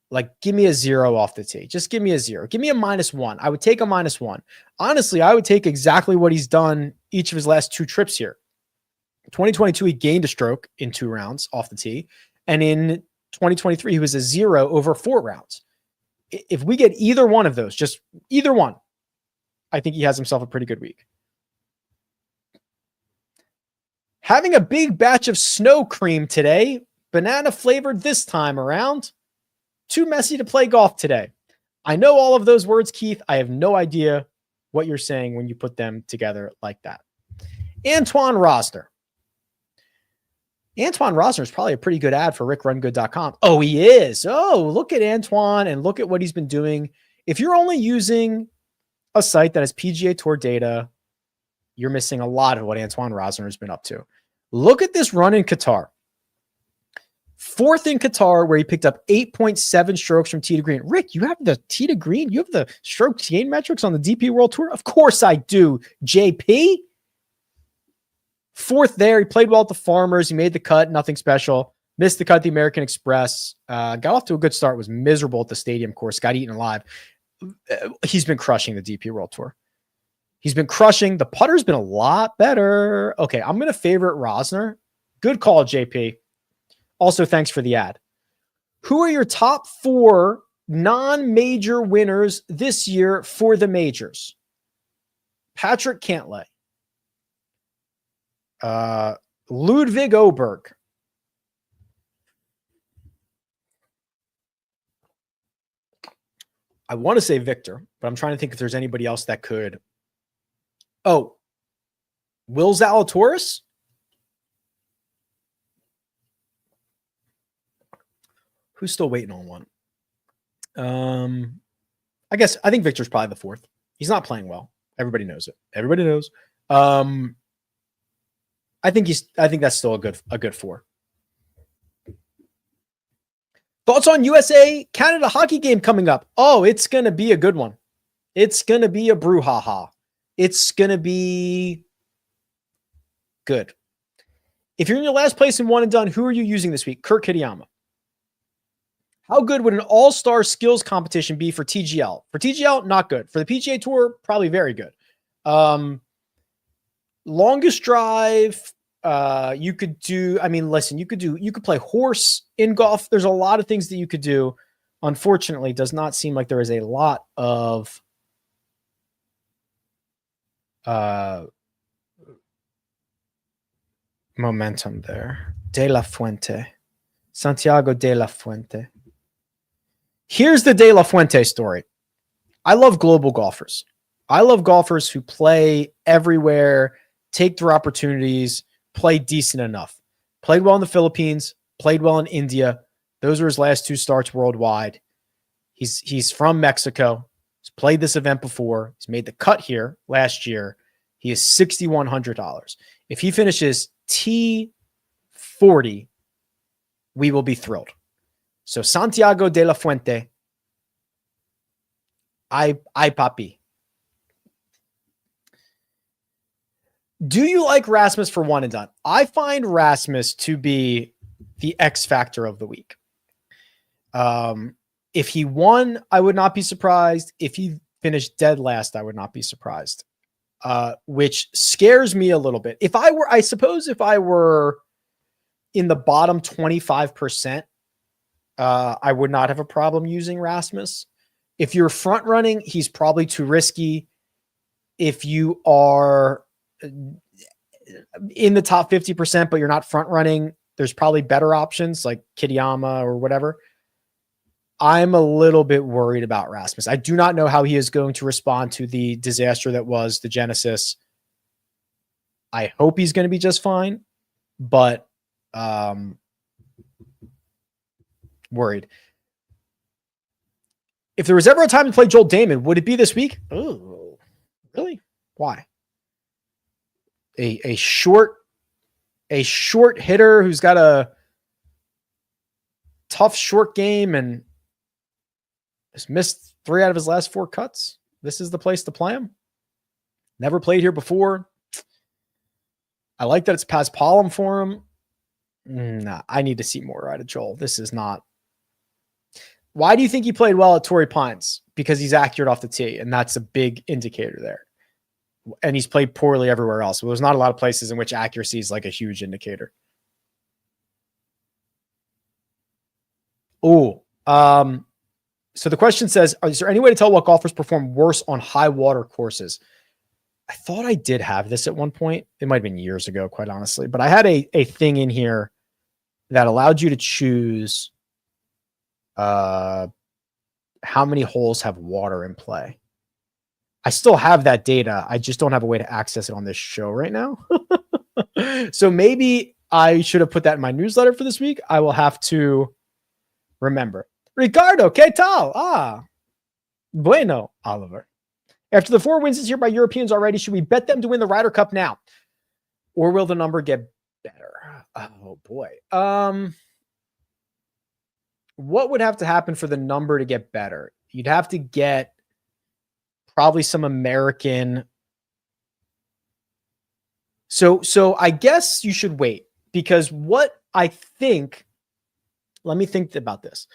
like, give me a 0 off the tee. Just give me a 0. Give me a -1. I would take a -1. Honestly, I would take exactly what he's done each of his last 2 trips here. 2022, he gained a stroke in 2 rounds off the tee. And in 2023, he was a 0 over 4 rounds. If we get either one of those, just either one, I think he has himself a pretty good week. Having a big batch of snow cream today, banana flavored this time around. Too messy to play golf today. I know all of those words, Keith. I have no idea what you're saying when you put them together like that. Antoine Rosner. Antoine Rosner is probably a pretty good ad for rickrungood.com. Oh, he is. Oh, look at Antoine and look at what he's been doing. If you're only using a site that has PGA Tour data, you're missing a lot of what Antoine Rosner has been up to. Look at this run in Qatar. 4th in Qatar, where he picked up 8.7 strokes from tee to green. Rick, you have the tee to green? You have the stroke gain metrics on the DP World Tour? Of course I do, JP. 4th there. He played well at the Farmers. He made the cut. Nothing special. Missed the cut at the American Express. Got off to a good start. Was miserable at the Stadium course. Got eaten alive. He's been crushing the DP World Tour. He's been crushing. The putter's been a lot better. Okay, I'm going to favorite Rosner. Good call, JP. Also, thanks for the ad. Who are your top 4 non-major winners this year for the majors? Patrick Cantlay. Ludwig Oberg. I want to say Victor, but I'm trying to think if there's anybody else that could. Oh, Will Zalatoris? Who's still waiting on one? I think Victor's probably the 4th. He's not playing well. Everybody knows it. Everybody knows. I think that's still a good 4. Thoughts on USA Canada hockey game coming up? Oh, it's going to be a good one. It's going to be a brouhaha. It's going to be good. If you're in your last place in one and done, who are you using this week? Kurt Kitayama. How good would an all-star skills competition be for TGL? For TGL, not good. For the PGA Tour, probably very good. Longest drive, you could do, listen, you could play horse in golf. There's a lot of things that you could do. Unfortunately, it does not seem like there is a lot of momentum there. De La Fuente. Santiago De La Fuente. Here's the De La Fuente story. I love global golfers. I love golfers who play everywhere, take their opportunities, play decent enough. Played well in the Philippines, played well in India. Those are his last 2 starts worldwide. He's from Mexico. He's played this event before. He's made the cut here last year. He is $6,100. If he finishes T40, we will be thrilled. So Santiago De La Fuente, I papi. Do you like Rasmus for one and done? I find Rasmus to be the X factor of the week. If he won, I would not be surprised. If he finished dead last, I would not be surprised. Which scares me a little bit. If I were in the bottom 25%, I would not have a problem using Rasmus. If you're front running, he's probably too risky. If you are in the top 50%, but you're not front running, there's probably better options like Kitayama or whatever. I'm a little bit worried about Rasmus. I do not know how he is going to respond to the disaster that was the Genesis. I hope he's going to be just fine, but worried. If there was ever a time to play Joel Damon, would it be this week? Oh, really? Why? A short hitter who's got a tough short game and has missed 3 out of his last 4 cuts. This is the place to play him. Never played here before. I like that it's past Pollum for him. Nah, I need to see more out of Joel. This is not. Why do you think he played well at Torrey Pines? Because he's accurate off the tee, and that's a big indicator there. And he's played poorly everywhere else. So there's not a lot of places in which accuracy is like a huge indicator. Oh, so the question says, is there any way to tell what golfers perform worse on high water courses? I thought I did have this at one point. It might've been years ago, quite honestly, but I had a thing in here that allowed you to choose how many holes have water in play. I still have that data. I just don't have a way to access it on this show right now. So maybe I should have put that in my newsletter for this week. I will have to remember. Ricardo, ¿qué tal? Bueno, Oliver. After the 4 wins this year by Europeans already, should we bet them to win the Ryder Cup now? Or will the number get better? Oh, boy. What would have to happen for the number to get better? You'd have to get probably some American. So I guess you should wait, because what I think, let me think about this.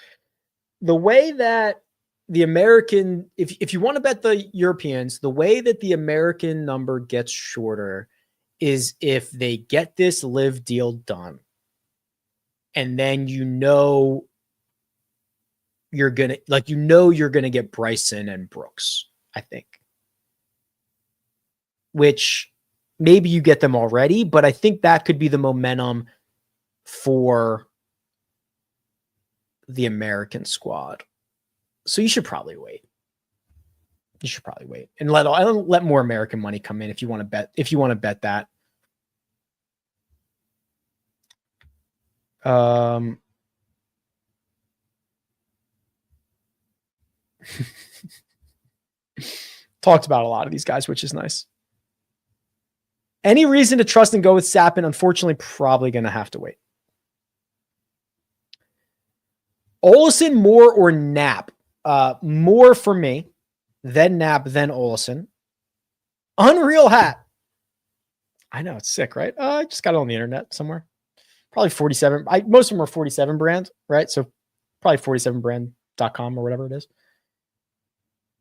The way that the American, if you want to bet the Europeans, the way that the American number gets shorter is if they get this live deal done. And then you're going to get Bryson and Brooks, I think. Which maybe you get them already, but I think that could be the momentum for the American squad. So you should probably wait. And let more American money come in if you want to bet that. Talked about a lot of these guys, which is nice. Any reason to trust and go with Sappin? Unfortunately, probably going to have to wait. Olesen, Moore, or Knapp? Moore for me, then Knapp, then Olesen. Unreal hat. I know, it's sick, right? I just got it on the internet somewhere. Probably 47. Most of them are 47 brand, right? So probably 47brand.com or whatever it is.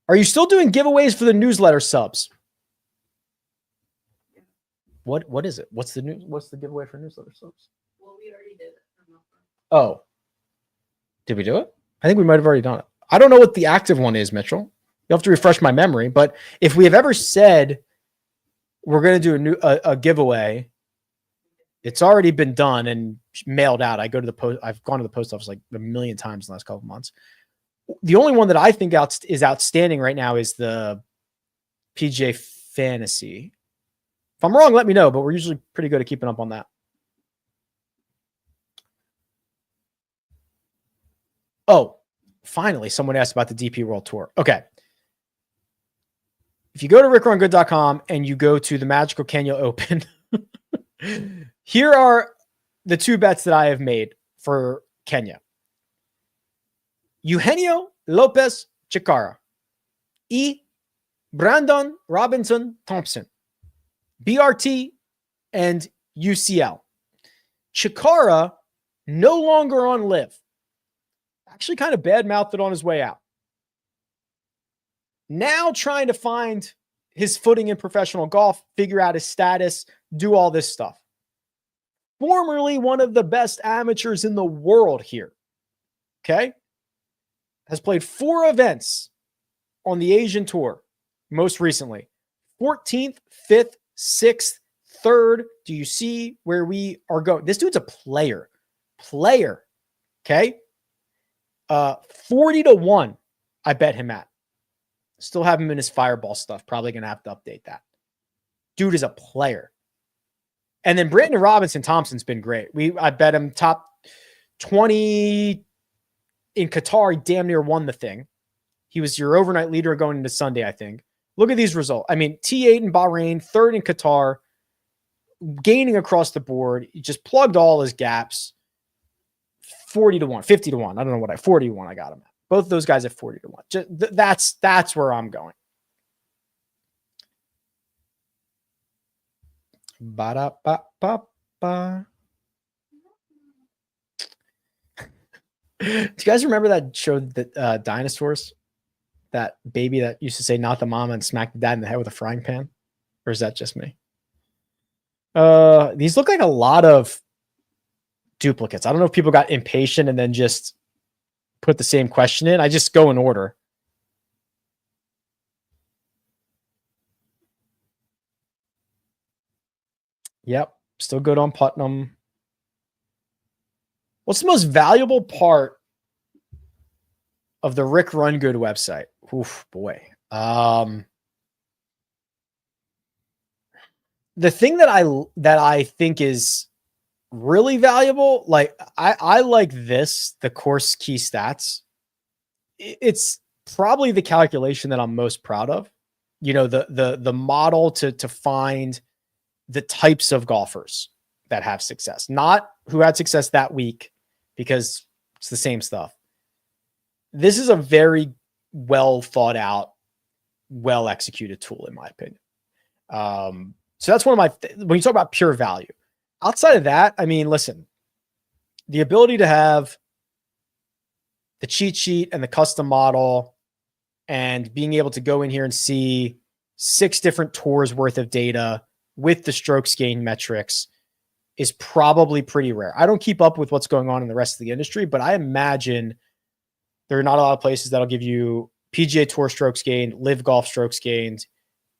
Are you still doing giveaways for the newsletter subs? What is it? What's the giveaway for newsletter subs? Well, we already did it. Oh. Did we do it? I think we might have already done it. I don't know what the active one is, Mitchell. You'll have to refresh my memory. But if we have ever said we're going to do a giveaway, it's already been done and mailed out. I've gone to the post office like a million times in the last couple of months. The only one that I think is outstanding right now is the PGA Fantasy. If I'm wrong, let me know, but we're usually pretty good at keeping up on that. Oh, finally, someone asked about the DP World Tour. Okay. If you go to rickrungood.com and you go to the Magical Kenya Open, here are the 2 bets that I have made for Kenya. Eugenio Lopez Chikara. Brandon Robinson Thompson. BRT and UCL. Chikara no longer on live. Actually kind of bad-mouthed it on his way out. Now trying to find his footing in professional golf, figure out his status, do all this stuff. Formerly one of the best amateurs in the world here. Okay? Has played 4 events on the Asian Tour most recently. 14th, 5th, 6th, 3rd. Do you see where we are going? This dude's a player. Okay? 40-1, I bet him at. Still have him in his Fireball stuff. Probably going to have to update that. Dude is a player. And then Brandon Robinson Thompson's been great. I bet him top 20 in Qatar. He damn near won the thing. He was your overnight leader going into Sunday, I think. Look at these results. I mean, T8 in Bahrain, third in Qatar, gaining across the board. He just plugged all his gaps. 40 to 1, 50 to 1. I don't know what 40 to 1 I got him at. Both of those guys at 40 to 1. Just, that's where I'm going. Ba-da-ba-ba-ba. Do you guys remember that show, that Dinosaurs? That baby that used to say "not the mama" and smack the dad in the head with a frying pan? Or is that just me? These look like a lot of duplicates. I don't know if people got impatient and then just put the same question in. I just go in order. Yep. Still good on Putnam. What's the most valuable part of the Rick Run Good website? Oof, boy. The thing that I think is really valuable, like I like this, the course key stats. It's probably the calculation that I'm most proud of. You know, the model to find the types of golfers that have success, not who had success that week, because it's the same stuff. This is a very well thought out, well executed tool, in my opinion. So that's one of my, when you talk about pure value. Outside of that, I mean, listen, the ability to have the cheat sheet and the custom model and being able to go in here and see 6 different tours worth of data with the strokes gain metrics is probably pretty rare. I don't keep up with what's going on in the rest of the industry, but I imagine there are not a lot of places that'll give you PGA Tour strokes gained, Live Golf strokes gained,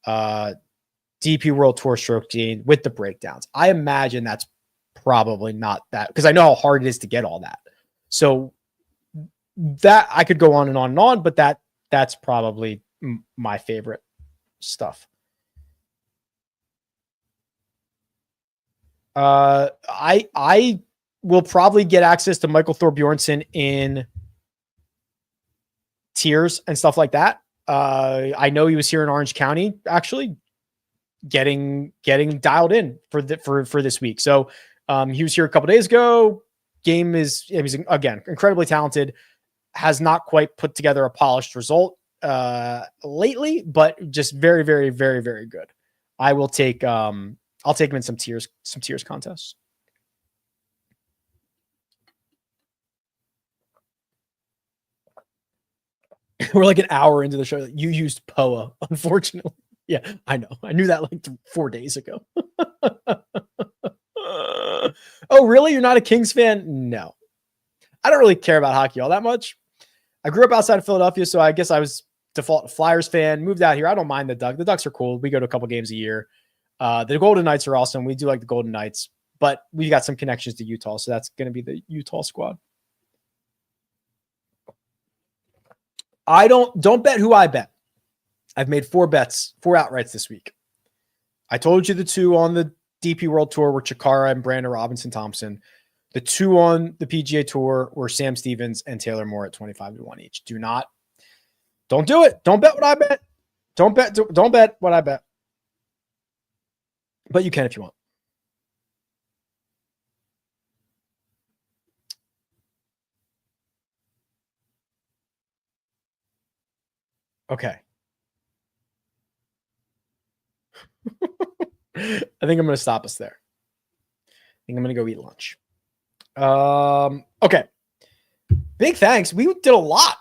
DP World Tour strokes gained with the breakdowns. I imagine that's probably not that, because I know how hard it is to get all that. So that I could go on and on and on, but that's probably my favorite stuff. I will probably get access to Michael Thorbjornsen in tiers and stuff like that. I know he was here in Orange County, actually getting dialed in for this week. So he was here a couple days ago. He's again incredibly talented. Has not quite put together a polished result lately, but just very, very, very, very good. I will take I'll take him in some tiers contests. We're like an hour into the show. You used POA, unfortunately. Yeah, I know. I knew that like 4 days ago. Oh, really? You're not a Kings fan? No. I don't really care about hockey all that much. I grew up outside of Philadelphia, so I guess I was default Flyers fan. Moved out here. I don't mind the Ducks. The Ducks are cool. We go to a couple games a year. The Golden Knights are awesome. We do like the Golden Knights, but we've got some connections to Utah, so that's going to be the Utah squad. I don't bet who I bet. I've made 4 bets, 4 outrights this week. I told you the 2 on the DP World Tour were Chikara and Brandon Robinson Thompson. The 2 on the PGA Tour were Sam Stevens and Taylor Moore at 25 to 1 each. Don't do it. Don't bet what I bet. Don't bet what I bet. But you can if you want. Okay. I think I'm going to stop us there. I think I'm going to go eat lunch. Okay. Big thanks. We did a lot.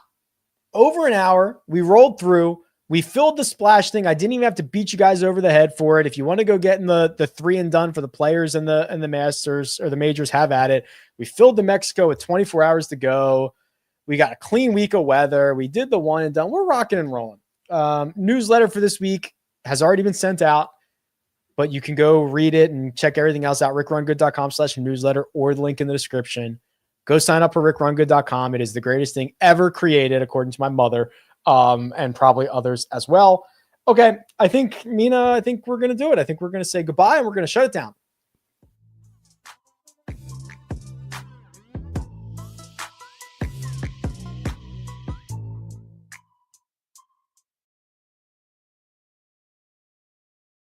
Over an hour. We rolled through. We filled the splash thing. I didn't even have to beat you guys over the head for it. If you want to go get in the 3 and done for the players and the Masters or the majors, have at it. We filled the Mexico with 24 hours to go. We got a clean week of weather. We did the 1 and done. We're rocking and rolling. Newsletter for this week has already been sent out, but you can go read it and check everything else out. rickrungood.com/newsletter or the link in the description. Go sign up for rickrungood.com. It is the greatest thing ever created, according to my mother, and probably others as well. Okay. I think we're going to do it. I think we're going to say goodbye and we're going to shut it down.